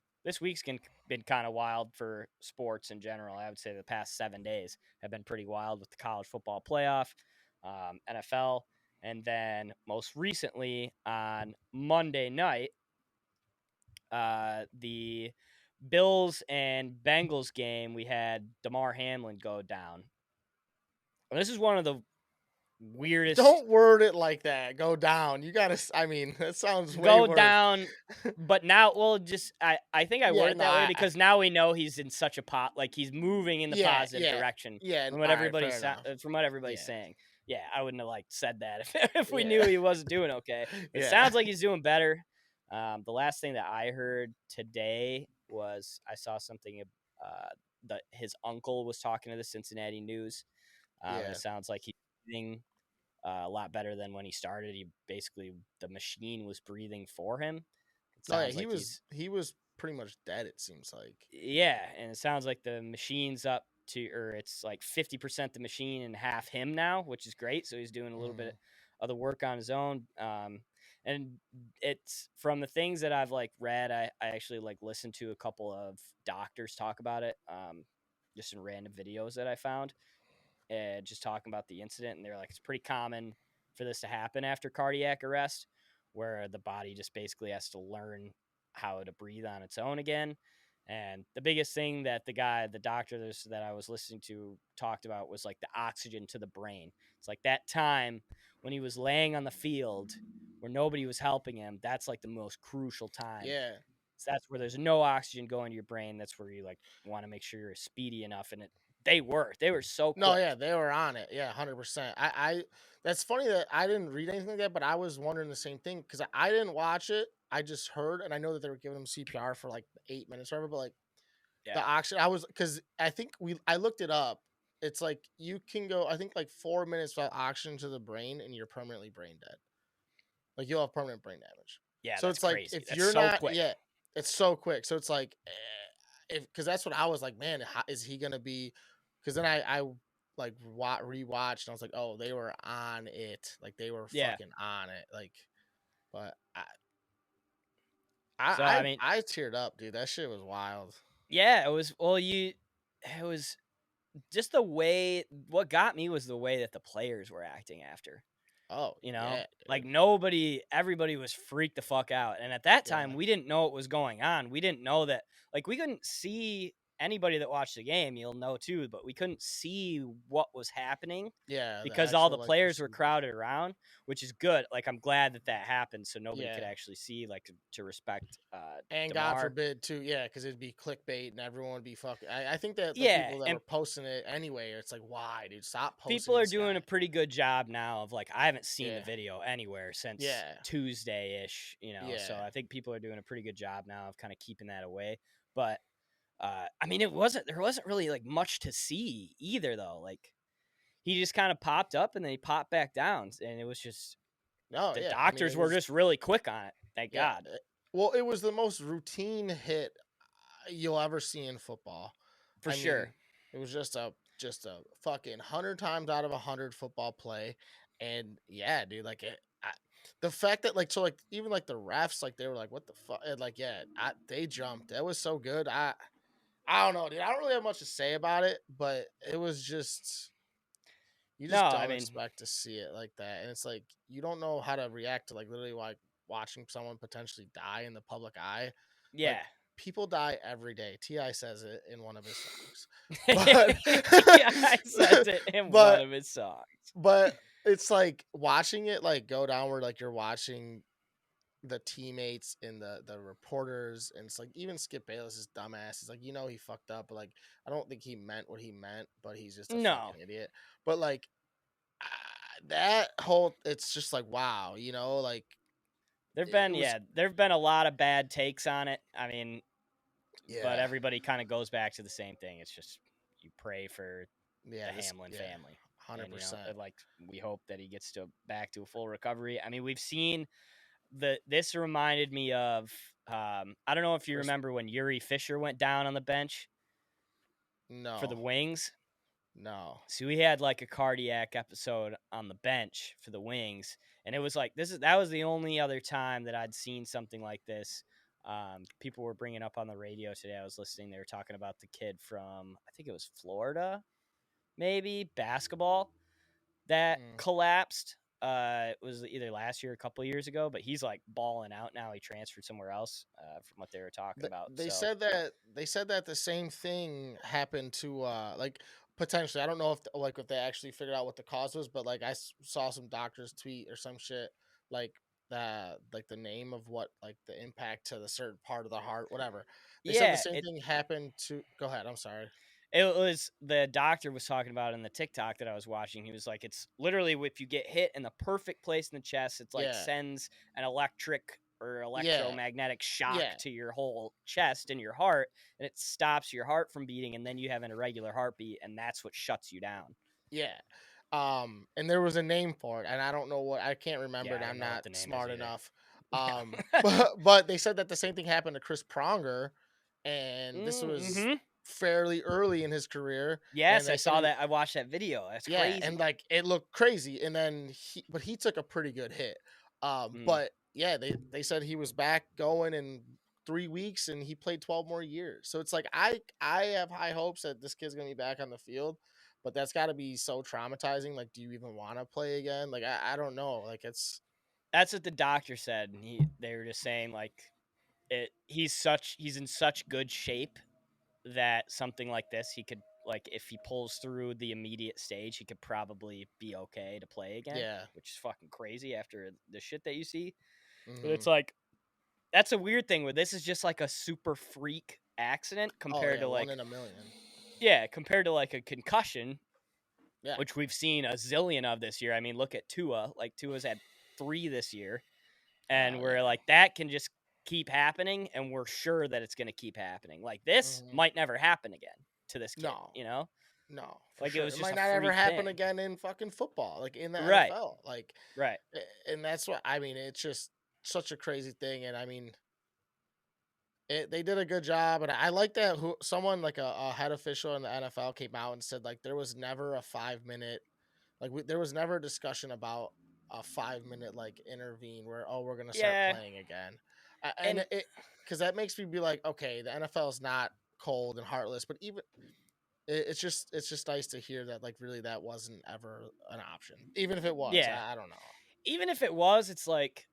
been kind of wild for sports in general. I would say the past 7 days have been pretty wild with the college football playoff, NFL, and then most recently on Monday night, the Bills and Bengals game, we had Damar Hamlin go down. And this is one of the weirdest. Don't word it like that. Go down. You gotta. I mean, that sounds way go worse. down. But now, well, just I think I word it that way because now we know he's in such a pot, like he's moving in the positive direction. Yeah, from what everybody's saying. Yeah, I wouldn't have said that if we knew he wasn't doing okay. It sounds like he's doing better. The last thing that I heard today was I saw something that his uncle was talking to the Cincinnati News. It sounds like he's doing a lot better than when he started. He basically, the machine was breathing for him. He was pretty much dead, it seems like. Yeah, and it sounds like the machine's up to, or it's like 50% the machine and half him now, which is great. So he's doing a little bit of the work on his own. And it's from the things that I've read, I actually listened to a couple of doctors talk about it, just in random videos that I found. Just talking about the incident, and they're like, it's pretty common for this to happen after cardiac arrest, where the body just basically has to learn how to breathe on its own again. And the biggest thing that the doctor that I was listening to talked about was the oxygen to the brain. It's that time when he was laying on the field where nobody was helping him. That's the most crucial time. Yeah. So that's where there's no oxygen going to your brain. That's where you want to make sure you're speedy enough. And they were so quick. No, yeah, they were on it. Yeah, 100%. I that's funny that I didn't read anything like that, but I was wondering the same thing because I didn't watch it. I just heard, and I know that they were giving him CPR for 8 minutes or whatever, but the oxygen, because I think I looked it up. It's you can go, I think 4 minutes without oxygen to the brain and you're permanently brain dead. You'll have permanent brain damage. Yeah, so that's it's crazy. If that's you're so not, quick. yeah, it's so quick. So it's because that's what I was man, how, is he gonna be? Because then I rewatched and I was like, oh, they were on it. They were fucking on it. But I teared up, dude. That shit was wild. Yeah, it was. Well, it was just the way. What got me was the way that the players were acting after. Oh, yeah, everybody was freaked the fuck out. And at that time, we didn't know what was going on. We didn't know that, we couldn't see. Anybody that watched the game, you'll know too, but we couldn't see what was happening. Yeah, because all the players were crowded around, which is good. I'm glad that happened, so nobody could actually see, to respect. And Damar. God forbid too, because it'd be clickbait and everyone would be fucking. I think that the people that were posting it anyway, it's why, dude, stop posting. People are doing a pretty good job now of I haven't seen the video anywhere since Tuesday-ish, So I think people are doing a pretty good job now of kind of keeping that away, but. I mean, there wasn't really much to see either, though. He just kind of popped up and then he popped back down, and it was just the doctors were just really quick on it. Thank God. Well, it was the most routine hit you'll ever see in football, for sure. It was just a fucking 100 times out of 100 football play, and yeah, dude, the fact that even the refs they were what the fuck, and they jumped. That was so good. I don't know, dude. I don't really have much to say about it, but it was just you just don't expect to see it like that, and it's you don't know how to react to literally watching someone potentially die in the public eye. Yeah, people die every day. T.I. says it in one of his songs. T.I. says it in one of his songs. But it's watching it go down where you're watching the teammates and the reporters, and it's even Skip Bayless is dumbass. It's he fucked up, but I don't think he meant what he meant, but he's just a fucking idiot. But that whole, it's just wow, There've it been was there've been a lot of bad takes on it. I mean, but yeah, everybody kind of goes back to the same thing. It's just you pray for the this Hamlin yeah, family, and 100%. like we hope that he gets to back to a full recovery. I mean, we've seen this reminded me of I don't know if you Chris, remember when Yuri Fisher went down on the bench for the no, Wings. no. So he had like a cardiac episode on the bench for the Wings, and it was like that was the only other time that I'd seen something like this. People were bringing up on the radio today. I was listening. They were talking about the kid from I think it was Florida, maybe basketball that Mm. collapsed. It was either last year or a couple of years ago, but he's like balling out now. He transferred somewhere else from what they were talking about. They So said that the same thing happened to like potentially. I don't know if like if they actually figured out what the cause was, but like saw some doctors tweet or some shit like that, like the name of what like the impact to the certain part of the heart, whatever. They said the yeah, same thing happened to. Go ahead. I'm sorry. it was the doctor was talking about in the TikTok that I was watching. He was like, it's literally if you get hit in the perfect place in the chest, it's like Yeah. sends an electric or Yeah. electromagnetic shock Yeah. to your whole chest and your heart, and it stops your heart from beating, and then you have an irregular heartbeat, and that's what shuts you down. Yeah. And there was a name for it, and I don't know what I can't remember Yeah, it. I don't I'm know what not the name is smart either. enough. Yeah. But they said that the same thing happened to Chris Pronger, and this was Mm-hmm. fairly early in his career. And Yes, I they said saw that. I watched that video. That's yeah, and crazy. like it looked crazy, and then he took a pretty good hit. Mm. But yeah, they said he was back going in 3 weeks, and he played 12 more years. So it's like I have high hopes that this kid's gonna be back on the field, but that's got to be so traumatizing. Like, do you even want to play again? Like, I don't know. Like, it's That's what the doctor said. And they were just saying like he's in such good shape that something like this he could like if he pulls through the immediate stage he could probably be okay to play again, yeah. which is fucking crazy after the shit that you see. But Hmm. it's like that's a weird thing where this is just like a super freak accident Oh compared yeah, to one like in a million. compared to like a concussion, Yeah, which we've seen a zillion of this year. I mean, look at Tua. Like Tua's had 3 this year, and we're yeah. like that can just keep happening, and we're sure that it's going to keep happening. Like this Hmm. might never happen again to this kid, No, you know? no, for Like it sure. was It just might a not ever freak happen thing. again in fucking football, like in the Right. NFL. Like, Right. and that's what I mean. It's just such a crazy thing, and I mean, they did a good job, and I like that. Someone like a head official in the NFL came out and said like there was never a 5 minute, like there was never a discussion about a 5 minute like intervene where we're gonna start Yeah. playing again, and And it because that makes me be like okay, the NFL is not cold and heartless, but even it's just nice to hear that like really that wasn't ever an option, even if it was. yeah, I don't know. even if it was, it's like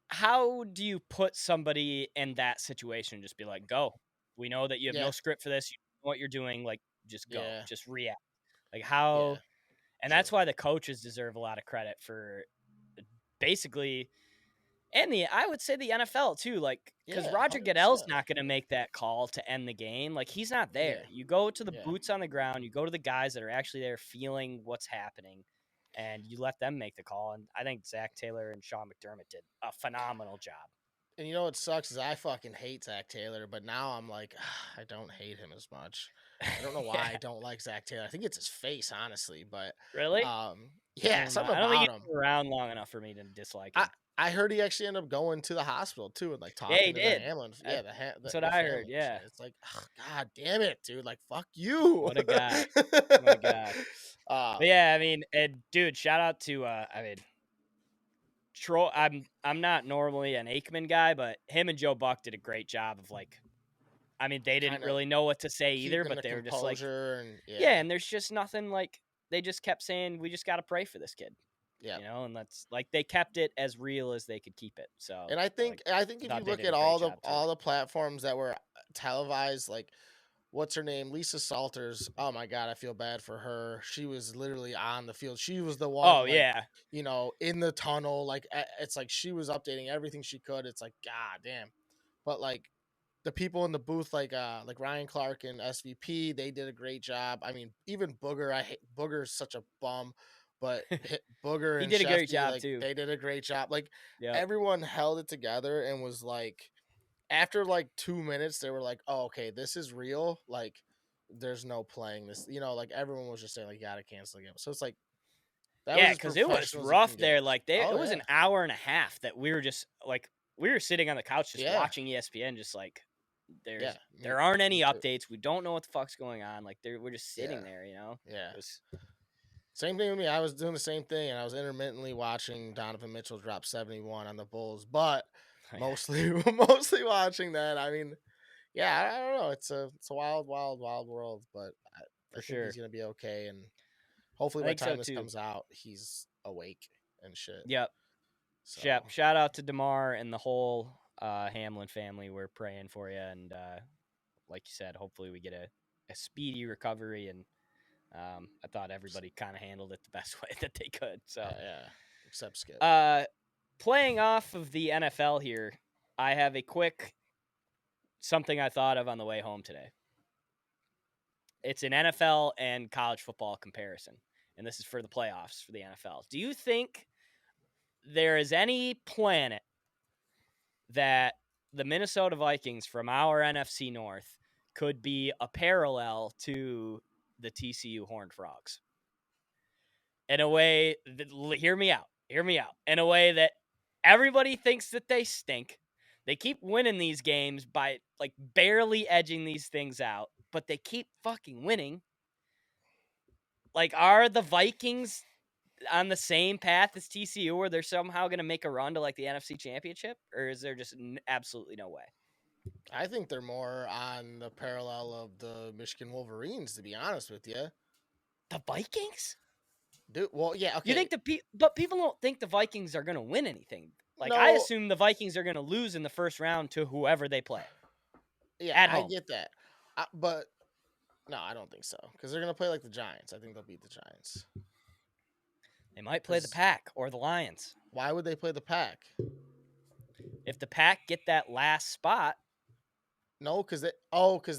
how do you put somebody in that situation and just be like, "Go. We know that you have no Yeah, script for this. You know what you're doing. Like just go. yeah, Just react." Like yeah. how and True. that's why the coaches deserve a lot of credit for basically and I would say the NFL too, like because Yeah, Roger Goodell's 100%. not going to make that call to end the game. Like he's not there. Yeah, You go to the yeah. boots on the ground. You go to the guys that are actually there, feeling what's happening, and you let them make the call. And I think Zach Taylor and Sean McDermott did a phenomenal job. And you know what sucks is I fucking hate Zach Taylor, but now I'm like, I don't hate him as much. I don't know why I Yeah, don't like Zach Taylor. I think it's his face, honestly, but really? yeah, something I don't think about he's him. been around long enough for me to dislike I him. I heard he actually ended up going to the hospital too and like Yeah, he talking to the did. Hamlin, I, yeah, that's what the I heard. family and shit. Yeah, It's like, ugh, god damn it, dude, like fuck you. what a guy. What a guy. uh, But yeah, I mean, and dude, shout out to I mean, Troy. I'm not normally an Aikman guy, but him and Joe Buck did a great job of like. I mean, they didn't kind of really know what to say either, keeping but the they were just like, composure and yeah. yeah, And there's just nothing like they just kept saying we just got to pray for this kid, yeah. and that's like they kept it as real as they could keep it. So And I like, think I think I if you thought they look did at a great all job too. the platforms that were televised, like what's her name, Lisa Salters. Oh my god, I feel bad for her. She was literally on the field. She was the Oh one like yeah, in the tunnel. Like it's like she was updating everything she could. It's like god damn. But like the people in the booth, like Ryan Clark and SVP, they did a great job. I mean, even Booger, I hate Booger's such a bum. but Booger He and did a great Shefty, job, like too. they did a great job. Like Yep. everyone held it together and was like, after like 2 minutes, they were like, "Oh, okay, this is real." Like, there's no playing this. Like everyone was just saying, like, "You gotta cancel the game." So it's like that was Yeah, as because it was professional as it rough can there. get. Like Oh it was yeah, an hour and a half that we were just like we were sitting on the couch just yeah, watching ESPN, just like yeah. there aren't Me any too. updates. We don't know what the fuck's going on. Like we're just sitting Yeah. there, Yeah. It was Same thing with me. I was doing the same thing, and I was intermittently watching Donovan Mitchell drop 71 on the Bulls, but yeah. mostly watching that. I mean, yeah, I don't know. It's a wild, wild, wild world, but I For think sure. he's gonna be okay, and hopefully I by think the so time this too. comes out, he's awake and shit. Yep. So Shout out to DeMar and the whole Hamlin family. We're praying for you, and like you said, hopefully we get a speedy recovery. And I thought everybody kind of handled it the best way that they could. So yeah, except Skip. Playing off of the NFL here, I have a quick something I thought of on the way home today. It's an NFL and college football comparison, and this is for the playoffs for the NFL. Do you think there is any planet that the Minnesota Vikings from our NFC North could be a parallel to the TCU Horned Frogs? In a way, hear me out. In a way that everybody thinks that they stink. They keep winning these games by like barely edging these things out, but they keep fucking winning. Like, are the Vikings on the same path as TCU, where they're somehow going to make a run to like the NFC Championship, or is there just absolutely no way? I think they're more on the parallel of the Michigan Wolverines, to be honest with you. The Vikings? Dude, well, yeah, okay. You think but people don't think the Vikings are going to win anything. Like, No, I assume the Vikings are going to lose in the first round to whoever they play. Yeah, at I home. get that. But no, I don't think so. Because they're going to play like the Giants. I think they'll beat the Giants. They might play the Pack or the Lions. Why would they play the Pack? If the Pack get that last spot. No, because they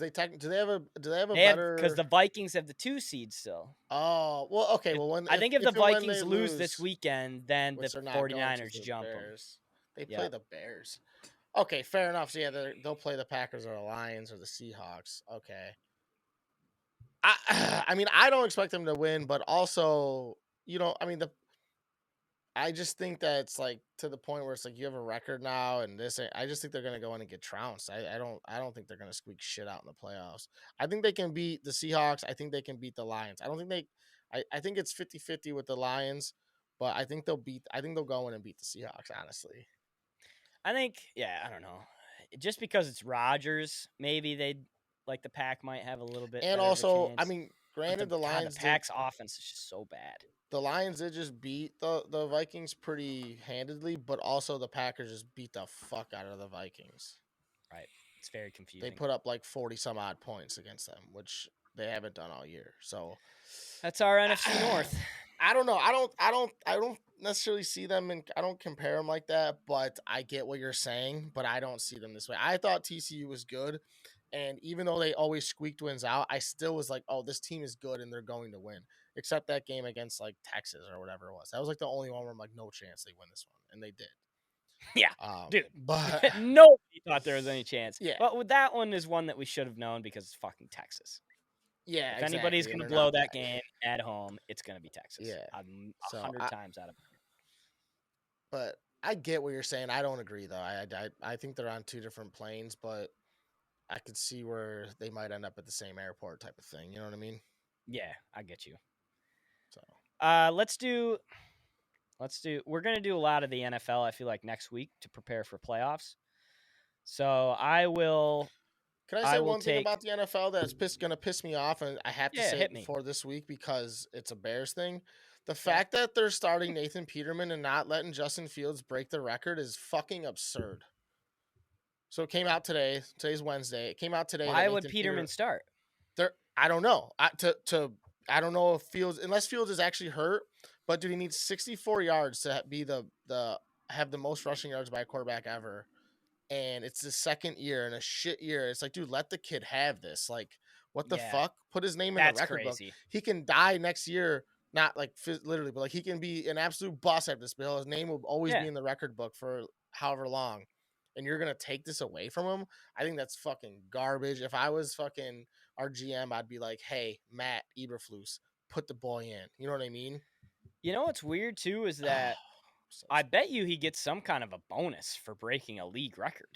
do they have a better? Because the Vikings have the 2 seed still. Oh, well, okay. Well, I think if the Vikings lose this weekend, then the 49ers jump them. They play the Bears. Okay, fair enough. So yeah, they'll play the Packers or the Lions or the Seahawks. Okay. I mean, I don't expect them to win, but also, I mean, I just think that it's like to the point where it's like you have a record now, and I just think they're gonna go in and get trounced. I don't think they're gonna squeak shit out in the playoffs. I think they can beat the Seahawks. I think they can beat the Lions. I don't think I think it's 50-50 with the Lions, but I think they'll go in and beat the Seahawks, honestly. I think, I don't know. Just because it's Rodgers, maybe they'd like the Pack might have a little bit. And better also, of a chance. I mean, granted, the Lions, the Pack's offense is just so bad. The Lions did just beat the Vikings pretty handedly, but also the Packers just beat the fuck out of the Vikings. Right. It's very confusing. They put up like 40 some odd points against them, which they haven't done all year. So that's our NFC North. I don't know. I don't necessarily see them, and I don't compare them like that, but I get what you're saying, but I don't see them this way. I thought TCU was good, and even though they always squeaked wins out, I still was like, oh, this team is good and they're going to win. Except that game against like Texas or whatever it was. That was like the only one where I'm like, no chance they win this one, and they did. Yeah, dude. But nobody thought there was any chance. Yeah, but that one is one that we should have known because it's fucking Texas. Yeah, if anybody's going to blow that game at home, it's going to be Texas. Yeah, 100 times out of 100. But I get what you're saying. I don't agree though. I think they're on 2 different planes, but I could see where they might end up at the same airport type of thing. You know what I mean? Yeah, I get you. So, we're going to do a lot of the NFL, I feel like, next week to prepare for playoffs. So I will. Can I say one thing about the NFL that's going to piss me off, and I have to say it before this week because it's a Bears thing? The fact that they're starting Nathan Peterman and not letting Justin Fields break the record is fucking absurd. So it came out today. Today's Wednesday. It came out today. Why would Peterman start? I don't know. I don't know if unless Fields is actually hurt, but dude, he needs 64 yards to be have the most rushing yards by a quarterback ever. And it's his second year in a shit year. It's like, dude, let the kid have this. Like, what the fuck? Put his name in the record book. He can die next year not like literally, but like he can be an absolute bust at this bill. His name will always be Yeah. in the record book for however long. And you're gonna take this away from him? I think that's fucking garbage. If I was fucking our GM, I'd be like, hey, Matt Eberflus, put the boy in. You know what I mean? You know what's weird too is that So I bet you he gets some kind of a bonus for breaking a league record,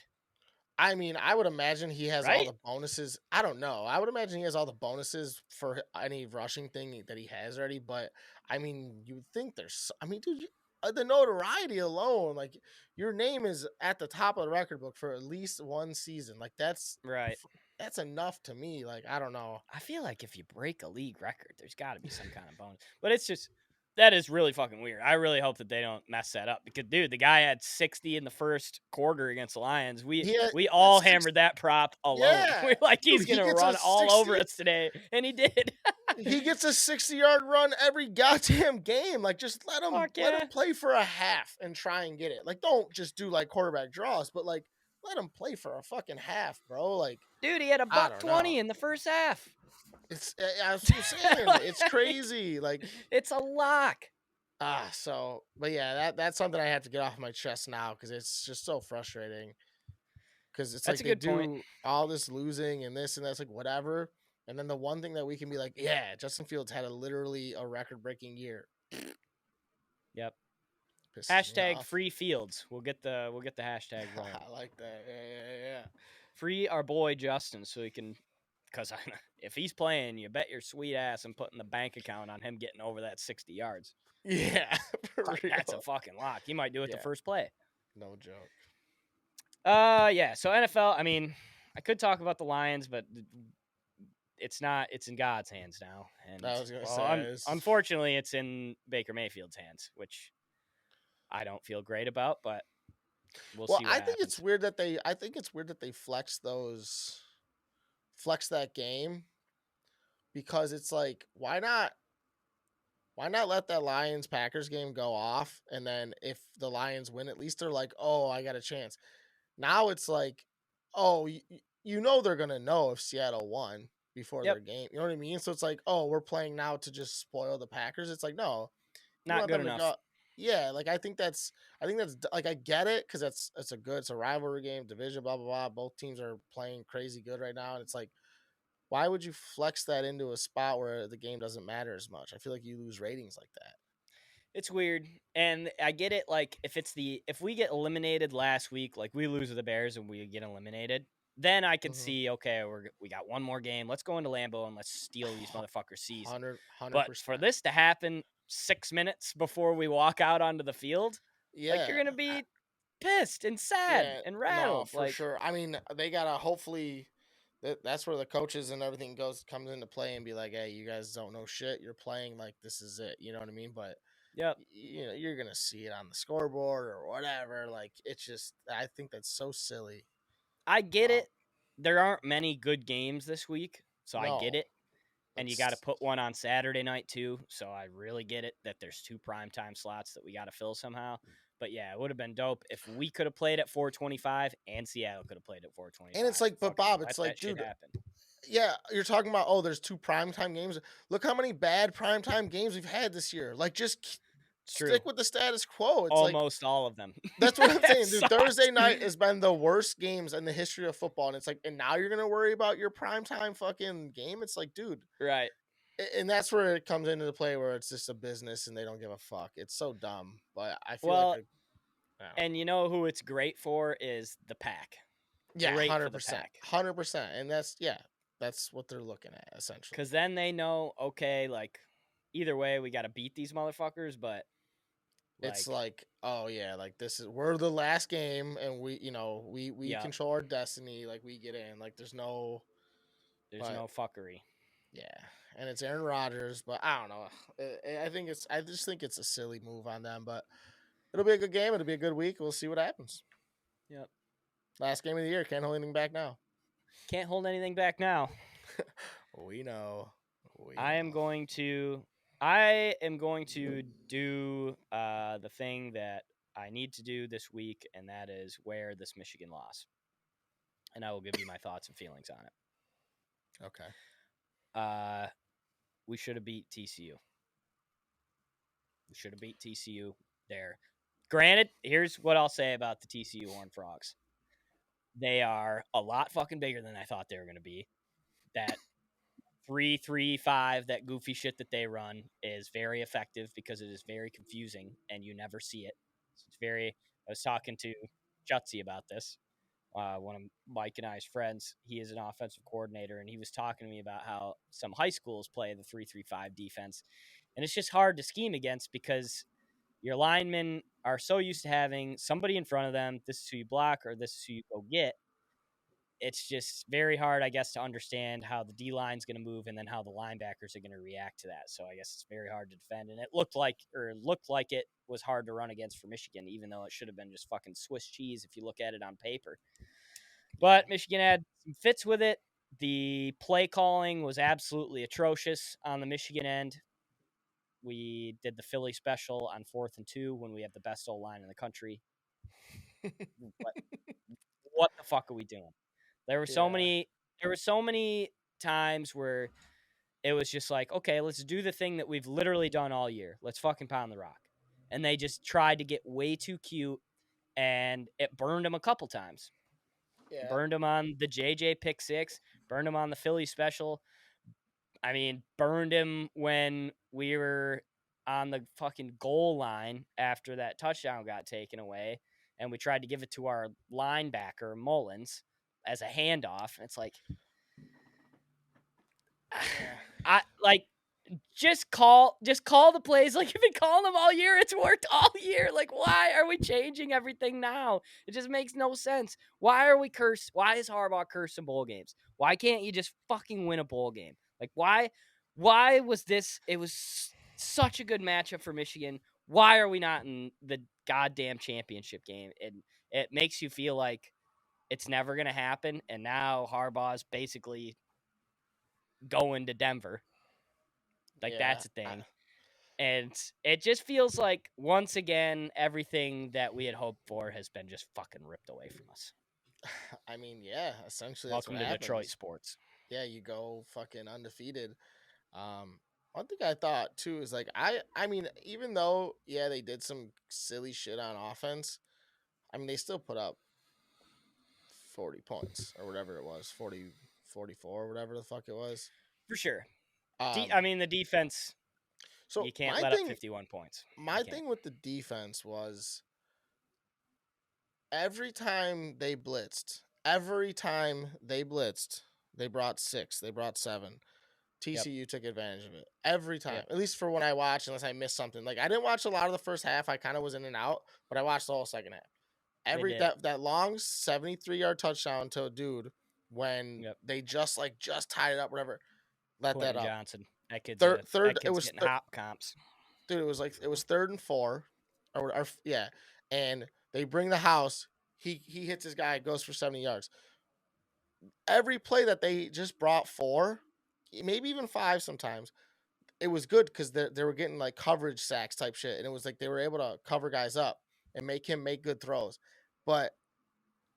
I mean, I would imagine he has all right? the bonuses. I don't know. I would imagine he has all the bonuses for any rushing thing that he has already. But I mean, you would think there's. I mean, dude, the notoriety alone, like your name is at the top of the record book for at least one season. Like Right. that's enough to me. Like I don't know. I feel like if you break a league record, there's got to be some kind of bonus. But it's just that is really fucking weird. I really hope that they don't mess that up because, dude, the guy had 60 in the first quarter against the Lions. He had We all six. hammered that prop alone. Yeah, We're like, he's dude, he gonna gets run a all over 60. us today, and he did. He gets a 60-yard run every goddamn game. Like, just let Fuck him yeah. play for a half and try and get it. Like, don't just do like quarterback draws, but like let him play for a fucking half, bro. Like, Dude, he had a I buck don't know. 20 in the first half. It's that's what I'm saying. It's crazy. Like, It's a lock. so, but yeah, that's something I have to get off my chest now because it's just so frustrating. Because it's That's like a they good point. do all this losing and this and that's like whatever. And then the one thing that we can be like, yeah, Justin Fields had literally a record breaking year. Yep. Pisses me Hashtag off. free Fields. We'll get the hashtag going. I like that. Yeah. Free our boy Justin so he can, because if he's playing, you bet your sweet ass I'm putting the bank account on him getting over that 60 yards. Yeah, for Like, real. that's a fucking lock. He might do it the Yeah. first play. No joke. Yeah. So NFL. I mean, I could talk about the Lions, but it's not. It's in God's hands now, and I was gonna say, unfortunately, it's in Baker Mayfield's hands, which I don't feel great about, but we'll see what I think happens. it's weird that they. I think it's weird that they flex that game, because it's like, why not? Why not let that Lions Packers game go off, and then if the Lions win, at least they're like, oh, I got a chance. Now it's like, oh, you know they're gonna know if Seattle won before Yep. their game. You know what I mean? So it's like, oh, we're playing now to just spoil the Packers. It's like, no, you Not want good them to enough. go. Yeah, like I think that's like I get it because it's a rivalry game, division, blah blah blah. Both teams are playing crazy good right now, and it's like, why would you flex that into a spot where the game doesn't matter as much? I feel like you lose ratings like that. It's weird, and I get it. Like if we get eliminated last week, like we lose to the Bears and we get eliminated, then I can see, okay, we got one more game. Let's go into Lambeau and let's steal these motherfuckers' season. 100%. But for this to happen 6 minutes before we walk out onto the field, like you're gonna be pissed and sad and rattled. No, for sure. I mean, they gotta hopefully. That's where the coaches and everything comes into play and be like, hey, you guys don't know shit. You're playing like this is it. You know what I mean? But yep. you know, you're gonna see it on the scoreboard or whatever. Like, it's just, I think that's so silly. I get it. There aren't many good games this week, so I get No, it. And you got to put one on Saturday night too. So I really get it that there's 2 primetime slots that we got to fill somehow. But yeah, it would have been dope if we could have played at 4:25 and Seattle could have played at 4:25. And it's like, but Bob, it's like, dude, yeah, you're talking about, oh, there's 2 primetime games. Look how many bad primetime games we've had this year. Like, just stick with the status quo. It's almost all of them. That's what I'm saying, dude. Sucks. Thursday night has been the worst games in the history of football, and it's like, and now you're gonna worry about your primetime fucking game. It's like, dude, right. And that's where it comes into the play where it's just a business and they don't give a fuck. It's so dumb, but I feel like. And you know who it's great for is the Pack. Yeah, 100%, 100%, and that's what they're looking at essentially. Because then they know, okay, like either way, we got to beat these motherfuckers, but. It's like, oh yeah, like we're the last game, and we control our destiny. Like, we get in. Like, there's no fuckery. Yeah, and it's Aaron Rodgers, but I don't know. I just think it's a silly move on them, but it'll be a good game. It'll be a good week. We'll see what happens. Yep. Last game of the year. Can't hold anything back now. Can't hold anything back now. We know. I am going to do the thing that I need to do this week, and that is wear this Michigan loss. And I will give you my thoughts and feelings on it. Okay. We should have beat TCU. should have beat TCU there. Granted, here's what I'll say about the TCU Horned Frogs. They are a lot fucking bigger than I thought they were going to be. That 3-3-5, that goofy shit that they run is very effective because it is very confusing and you never see it. It's very. I was talking to Jutsy about this. One of Mike and I's friends, he is an offensive coordinator, and he was talking to me about how some high schools play the 3-3-5 defense, and it's just hard to scheme against because your linemen are so used to having somebody in front of them. This is who you block, or this is who you go get. It's just very hard, I guess, to understand how the D line's going to move and then how the linebackers are going to react to that. So I guess it's very hard to defend. And it looked like it was hard to run against for Michigan, even though it should have been just fucking Swiss cheese if you look at it on paper. But Michigan had some fits with it. The play calling was absolutely atrocious on the Michigan end. We did the Philly special on 4th and 2 when we have the best O-line in the country. What the fuck are we doing? There were so many times where it was just like, okay, let's do the thing that we've literally done all year. Let's fucking pound the rock. And they just tried to get way too cute, and it burned them a couple times. Yeah. Burned them on the JJ pick 6, burned him on the Philly special. I mean, burned him when we were on the fucking goal line after that touchdown got taken away, and we tried to give it to our linebacker, Mullins, as a handoff. It's like, just call the plays like you've been calling them all year. It's worked all year. Like, why are we changing everything now? It just makes no sense. Why are we cursed? Why is Harbaugh cursed in bowl games? Why can't you just fucking win a bowl game? Like, why was this? It was such a good matchup for Michigan. Why are we not in the goddamn championship game? And it makes you feel like it's never going to happen. And now Harbaugh's basically going to Denver. Like, that's a thing. And it just feels like, once again, everything that we had hoped for has been just fucking ripped away from us. I mean, yeah, essentially Welcome that's what to happens. Detroit sports. Yeah, you go fucking undefeated. One thing I thought too is like I mean, even though they did some silly shit on offense, I mean they still put up 40 points or whatever it was, 40, 44, whatever the fuck it was. For sure. I mean, the defense, so you can't let up 51 points. My thing with the defense was every time they blitzed, they brought 6, they brought 7. TCU took advantage of it every time, at least for when I watched, unless I missed something. Like, I didn't watch a lot of the first half. I kind of was in and out, but I watched the whole second half. That long 73-yard touchdown to a dude when they just tied it up, whatever. Let Quentin that up. Johnson. That kid's third. It was getting hop comps. Dude, it was 3rd and 4, and they bring the house. He hits his guy, goes for 70 yards. Every play that they just brought 4, maybe even 5 sometimes, it was good because they were getting like coverage sacks type shit, and it was like they were able to cover guys up and make him make good throws. But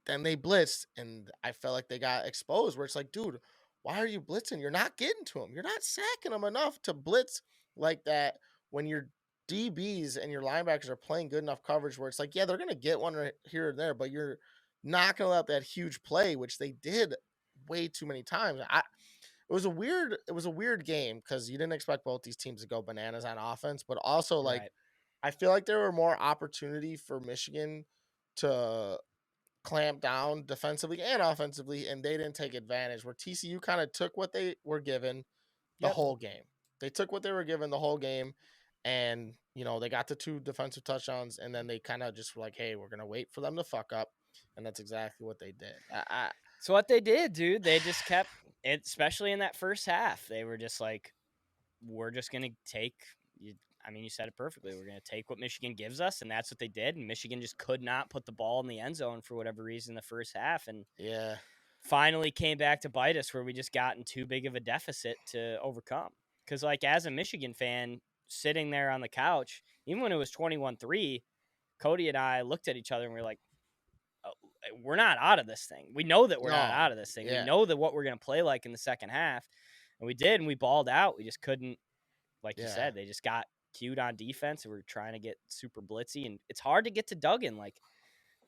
then they blitzed, and I felt like they got exposed, where it's like, dude, why are you blitzing? You're not getting to him. You're not sacking him enough to blitz like that when your DBs and your linebackers are playing good enough coverage where it's like, yeah, they're going to get one here and there, but you're not going to let that huge play, which they did way too many times. It was a weird game because you didn't expect both these teams to go bananas on offense, but also I feel like there were more opportunity for Michigan to clamp down defensively and offensively, and they didn't take advantage, where TCU kind of took what they were given the whole game. They took what they were given the whole game, and they got the 2 defensive touchdowns, and then they kind of just were like, hey, we're going to wait for them to fuck up, and that's exactly what they did. So what they did, dude, they just kept it, especially in that first half. They were just like, we're just going to take you. I mean, you said it perfectly. We're going to take what Michigan gives us, and that's what they did. And Michigan just could not put the ball in the end zone for whatever reason in the first half. And finally came back to bite us, where we just got in too big of a deficit to overcome. Because, like, as a Michigan fan sitting there on the couch, even when it was 21-3, Cody and I looked at each other and we were like, we're not out of this thing. We know that we're not out of this thing. We know that what we're going to play like in the second half. And we did, and we balled out. We just couldn't, like you said, they just got cute on defense, and we're trying to get super blitzy, and it's hard to get to Duggan. Like,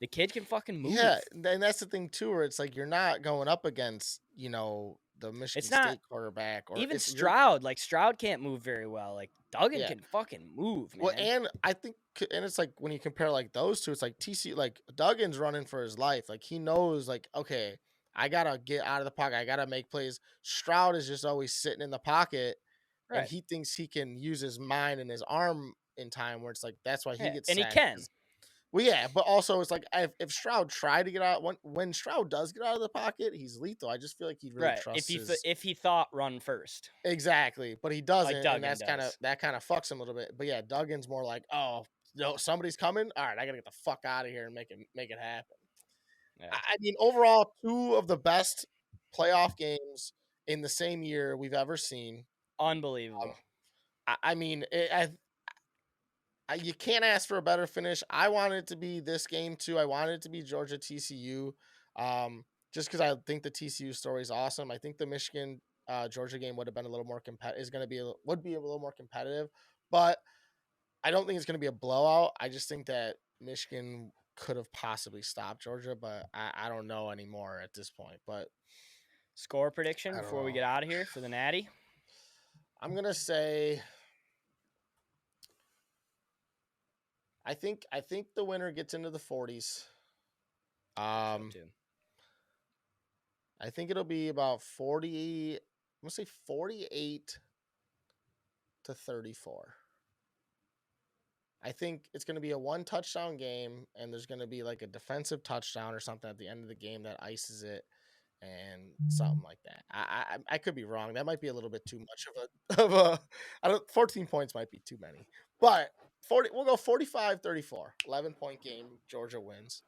the kid can fucking move. Yeah, and that's the thing too, where it's like you're not going up against the Michigan It's not State quarterback or even you're Stroud. Like, Stroud can't move very well. Like, Duggan Yeah. can fucking move, man. Well, and I think, and it's like when you compare like those two, it's like TC, like Duggan's running for his life. Like he knows, like, okay, I gotta get out of the pocket. I gotta make plays. Stroud is just always sitting in the pocket, and Right. he thinks he can use his mind and his arm in time. Where it's like that's why he Yeah, gets and he sacked. can. Well, yeah, but also it's like if Stroud tried to get out when Stroud does get out of the pocket, he's lethal. I just feel like he really Right. trusts If he thought run first. exactly, but he doesn't, Like Duggan and that's does. that kind of fucks him a little bit. But yeah, Duggan's more like, oh no, somebody's coming. All right, I gotta get the fuck out of here and make it happen. Yeah. I mean, overall, two of the best playoff games in the same year we've ever seen. Unbelievable. I mean, you can't ask for a better finish. I wanted it to be this game too. I wanted it to be Georgia TCU, just because I think the TCU story is awesome. I think the Michigan Georgia game would have been a little more competitive. Would be a little more competitive, but I don't think it's going to be a blowout. I just think that Michigan could have possibly stopped Georgia, but I don't know anymore at this point. But Score prediction I don't before we know. get out of here for the Natty. I'm gonna say. I think the winner gets into the 40s. So too. I think it'll be about 40. I'm gonna say 48 to 34. I think it's gonna be a 1 touchdown game, and there's gonna be like a defensive touchdown or something at the end of the game that ices it, and something like that. I could be wrong. That might be a little bit too much of a I don't 14 points might be too many, but 40. We'll go 45-34. 11-point game. Georgia wins.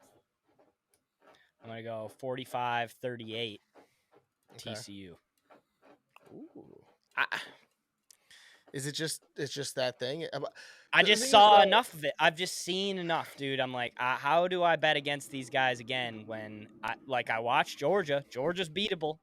I'm going to go 45-38 Okay. TCU. Ooh. It's just that thing. I The just thing is, saw though- enough of it. I've just seen enough, dude. I'm like, how do I bet against these guys again when I watched Georgia. Georgia's beatable.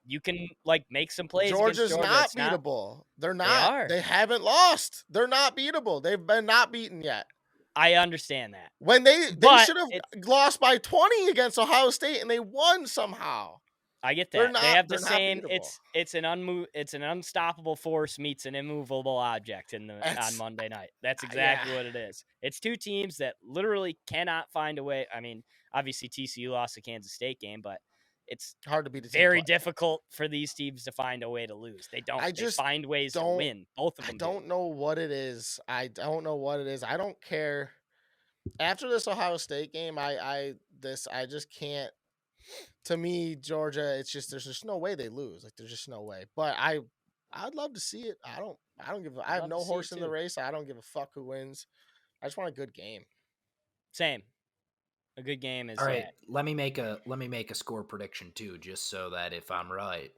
You can like make some plays Georgia's against Georgia. not It's not- beatable. They're They not. are. They haven't lost. They're not beatable. They've been not beaten yet. I understand that. When they But should have lost by 20 against Ohio State, and they won somehow. I get They're that. not- They have the they're not same. beatable. It's an unstoppable force meets an immovable object on Monday night. That's exactly what it is. It's two teams that literally cannot find a way. I mean, obviously TCU lost the Kansas State game, but it's Hard to beat a team very twice. difficult for these teams to find a way to lose. They don't. I They just find ways to don't- win. Both of I them. don't know what it is. I don't care. After this Ohio State game, I just can't. To me, Georgia, it's just there's just no way they lose. Like there's just no way. But I'd love to see it. I have love no to see horse it in the too. race. I don't give a fuck who wins. I just want a good game. Same. A good game is. All right, let me make a score prediction too, just so that if I'm right,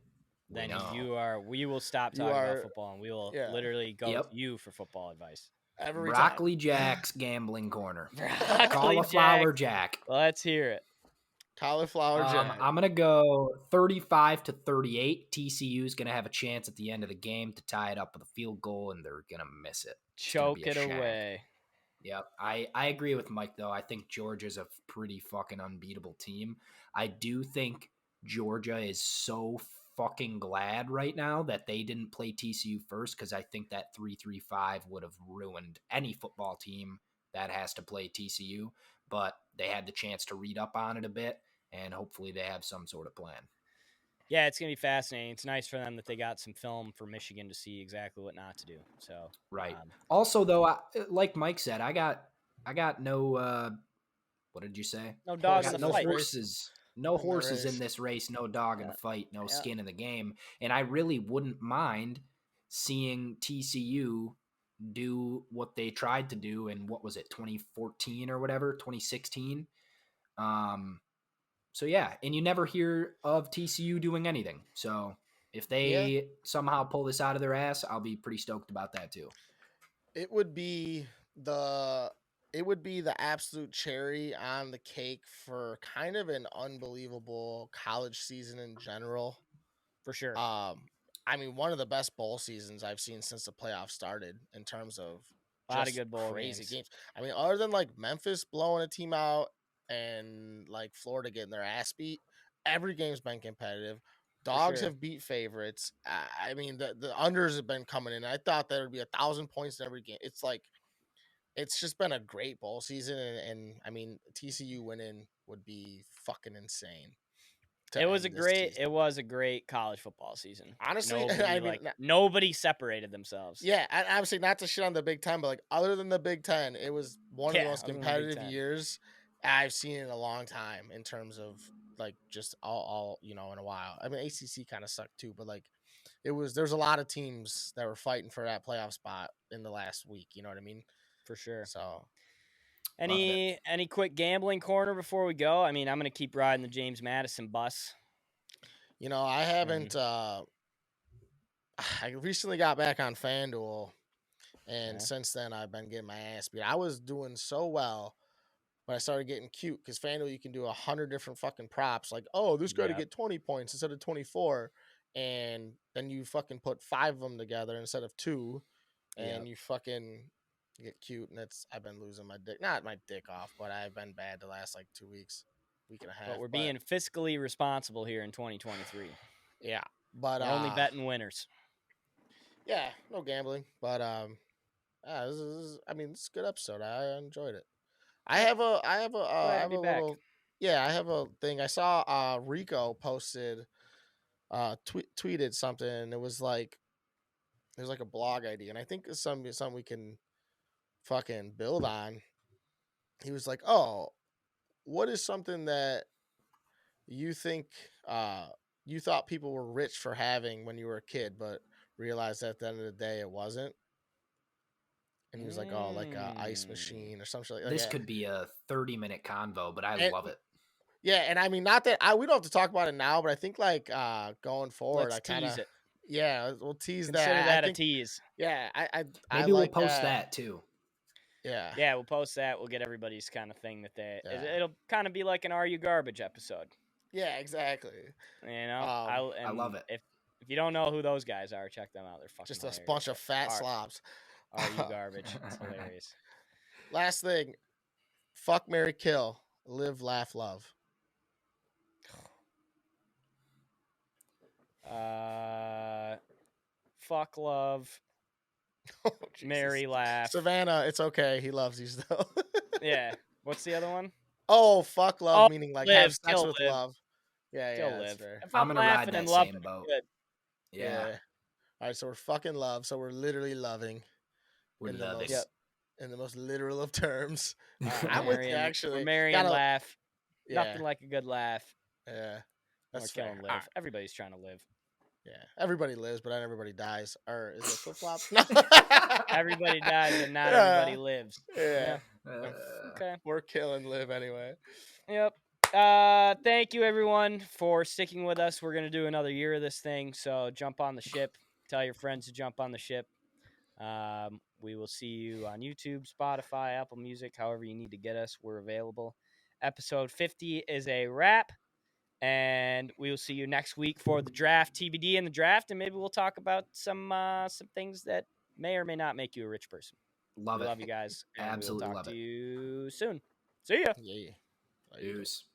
Then know. we will stop You talking are- about football and we will yeah. literally go Yep. to you for football advice. Every Broccoli Jack's gambling corner. Broccoli Cauliflower Jack. Let's hear it. Cauliflower Jack. I'm gonna go 35 to 38. TCU is gonna have a chance at the end of the game to tie it up with a field goal, and they're gonna miss it. It's gonna Choke be a it shank. away. Yep, I agree with Mike though. I think Georgia's a pretty fucking unbeatable team. I do think Georgia is so fucking glad right now that they didn't play TCU first, because I think that 3-3-5 would have ruined any football team that has to play TCU. But they had the chance to read up on it a bit, and hopefully they have some sort of plan. Yeah, it's gonna be fascinating. It's nice for them that they got some film for Michigan to see exactly what not to do. So Right. Also, though, like Mike said, I got no. What did you say? No dog I in got the no fight. horses. No In the horses race. in this race. No dog in Yeah. the fight. No Yeah. skin in the game. And I really wouldn't mind seeing TCU do what they tried to do in, what was it, 2014 or whatever, 2016. So yeah, and you never hear of TCU doing anything. So if they somehow pull this out of their ass, I'll be pretty stoked about that too. It would be the absolute cherry on the cake for kind of an unbelievable college season in general. For sure. I mean, one of the best bowl seasons I've seen since the playoffs started in terms of A lot of just good bowl crazy games. games. I mean, other than like Memphis blowing a team out and like Florida getting their ass beat, every game's been competitive. Dogs sure. have beat favorites. I mean, the unders have been coming in. I thought there would be 1,000 points in every game. It's like, it's just been a great bowl season. And I mean, TCU winning would be fucking insane. It was a great college football season. Honestly, nobody separated themselves. Yeah, and obviously not to shit on the Big Ten, but like other than the Big Ten, it was one of the most other than the Big competitive Ten. years I've seen in a long time in terms of like just all in a while. I mean, ACC kind of sucked too, but like there's a lot of teams that were fighting for that playoff spot in the last week. You know what I mean? For sure. So, any quick gambling corner before we go? I mean, I'm gonna keep riding the James Madison bus. I haven't. I recently got back on FanDuel, and since then I've been getting my ass beat. I was doing so well, but I started getting cute because FanDuel you can do 100 different fucking props. Like, oh, this guy to get 20 points instead of 24, and then you fucking put 5 of them together instead of 2, and you fucking get cute. And I've been losing not my dick off, but I've been bad the last like 2 weeks, week and a half. But we're being fiscally responsible here in 2023. Yeah, but we're only betting winners. Yeah, no gambling, but this is I mean, it's a good episode. I enjoyed it. I have a thing. I saw Rico posted tweeted something, and it was like a blog idea, and I think it's something we can fucking build on. He was like, "Oh, what is something that you think you thought people were rich for having when you were a kid, but realized at the end of the day it wasn't?" And he was like, "Oh, like a ice machine or something like that." This could be a 30-minute convo, but I love it. Yeah, and I mean, not that we don't have to talk about it now, but I think like going forward, Let's tease it. Yeah, we'll tease Consider that. a tease. Yeah, maybe we'll post that too. Yeah, we'll post that. We'll get everybody's kind of thing it'll kind of be like an Are You Garbage episode. Yeah, exactly. I love it. If you don't know who those guys are, check them out. They're fucking just hilarious. A bunch of fat slobs. Are You Garbage? It's hilarious. Last thing, fuck, marry, kill, live, laugh, love. Fuck, love, marry, laugh. Savannah, it's okay. He loves you still. Yeah. What's the other one? Oh, fuck, love, meaning like have sex with live. Love. Yeah, still yeah, live. Fair. I'm gonna ride that same boat. Yeah. All right, so we're fucking love. So we're literally loving. We're loving. In the most literal of terms. I'm with you, actually. We're marrying laugh. Yeah. Nothing like a good laugh. Yeah. That's fair. Live. Right. Everybody's trying to live. Yeah. Everybody lives, but not everybody dies. Or is it flip-flop? Everybody dies, and not everybody lives. Yeah. Okay. We're killing live anyway. Yep. Thank you, everyone, for sticking with us. We're going to do another year of this thing, so jump on the ship. Tell your friends to jump on the ship. We will see you on YouTube, Spotify, Apple Music, however you need to get us. We're available. Episode 50 is a wrap, and we will see you next week for the draft, TBD in the draft, and maybe we'll talk about some things that may or may not make you a rich person. Love you guys. Absolutely we'll love talk to you soon. See ya. Yeah. Use.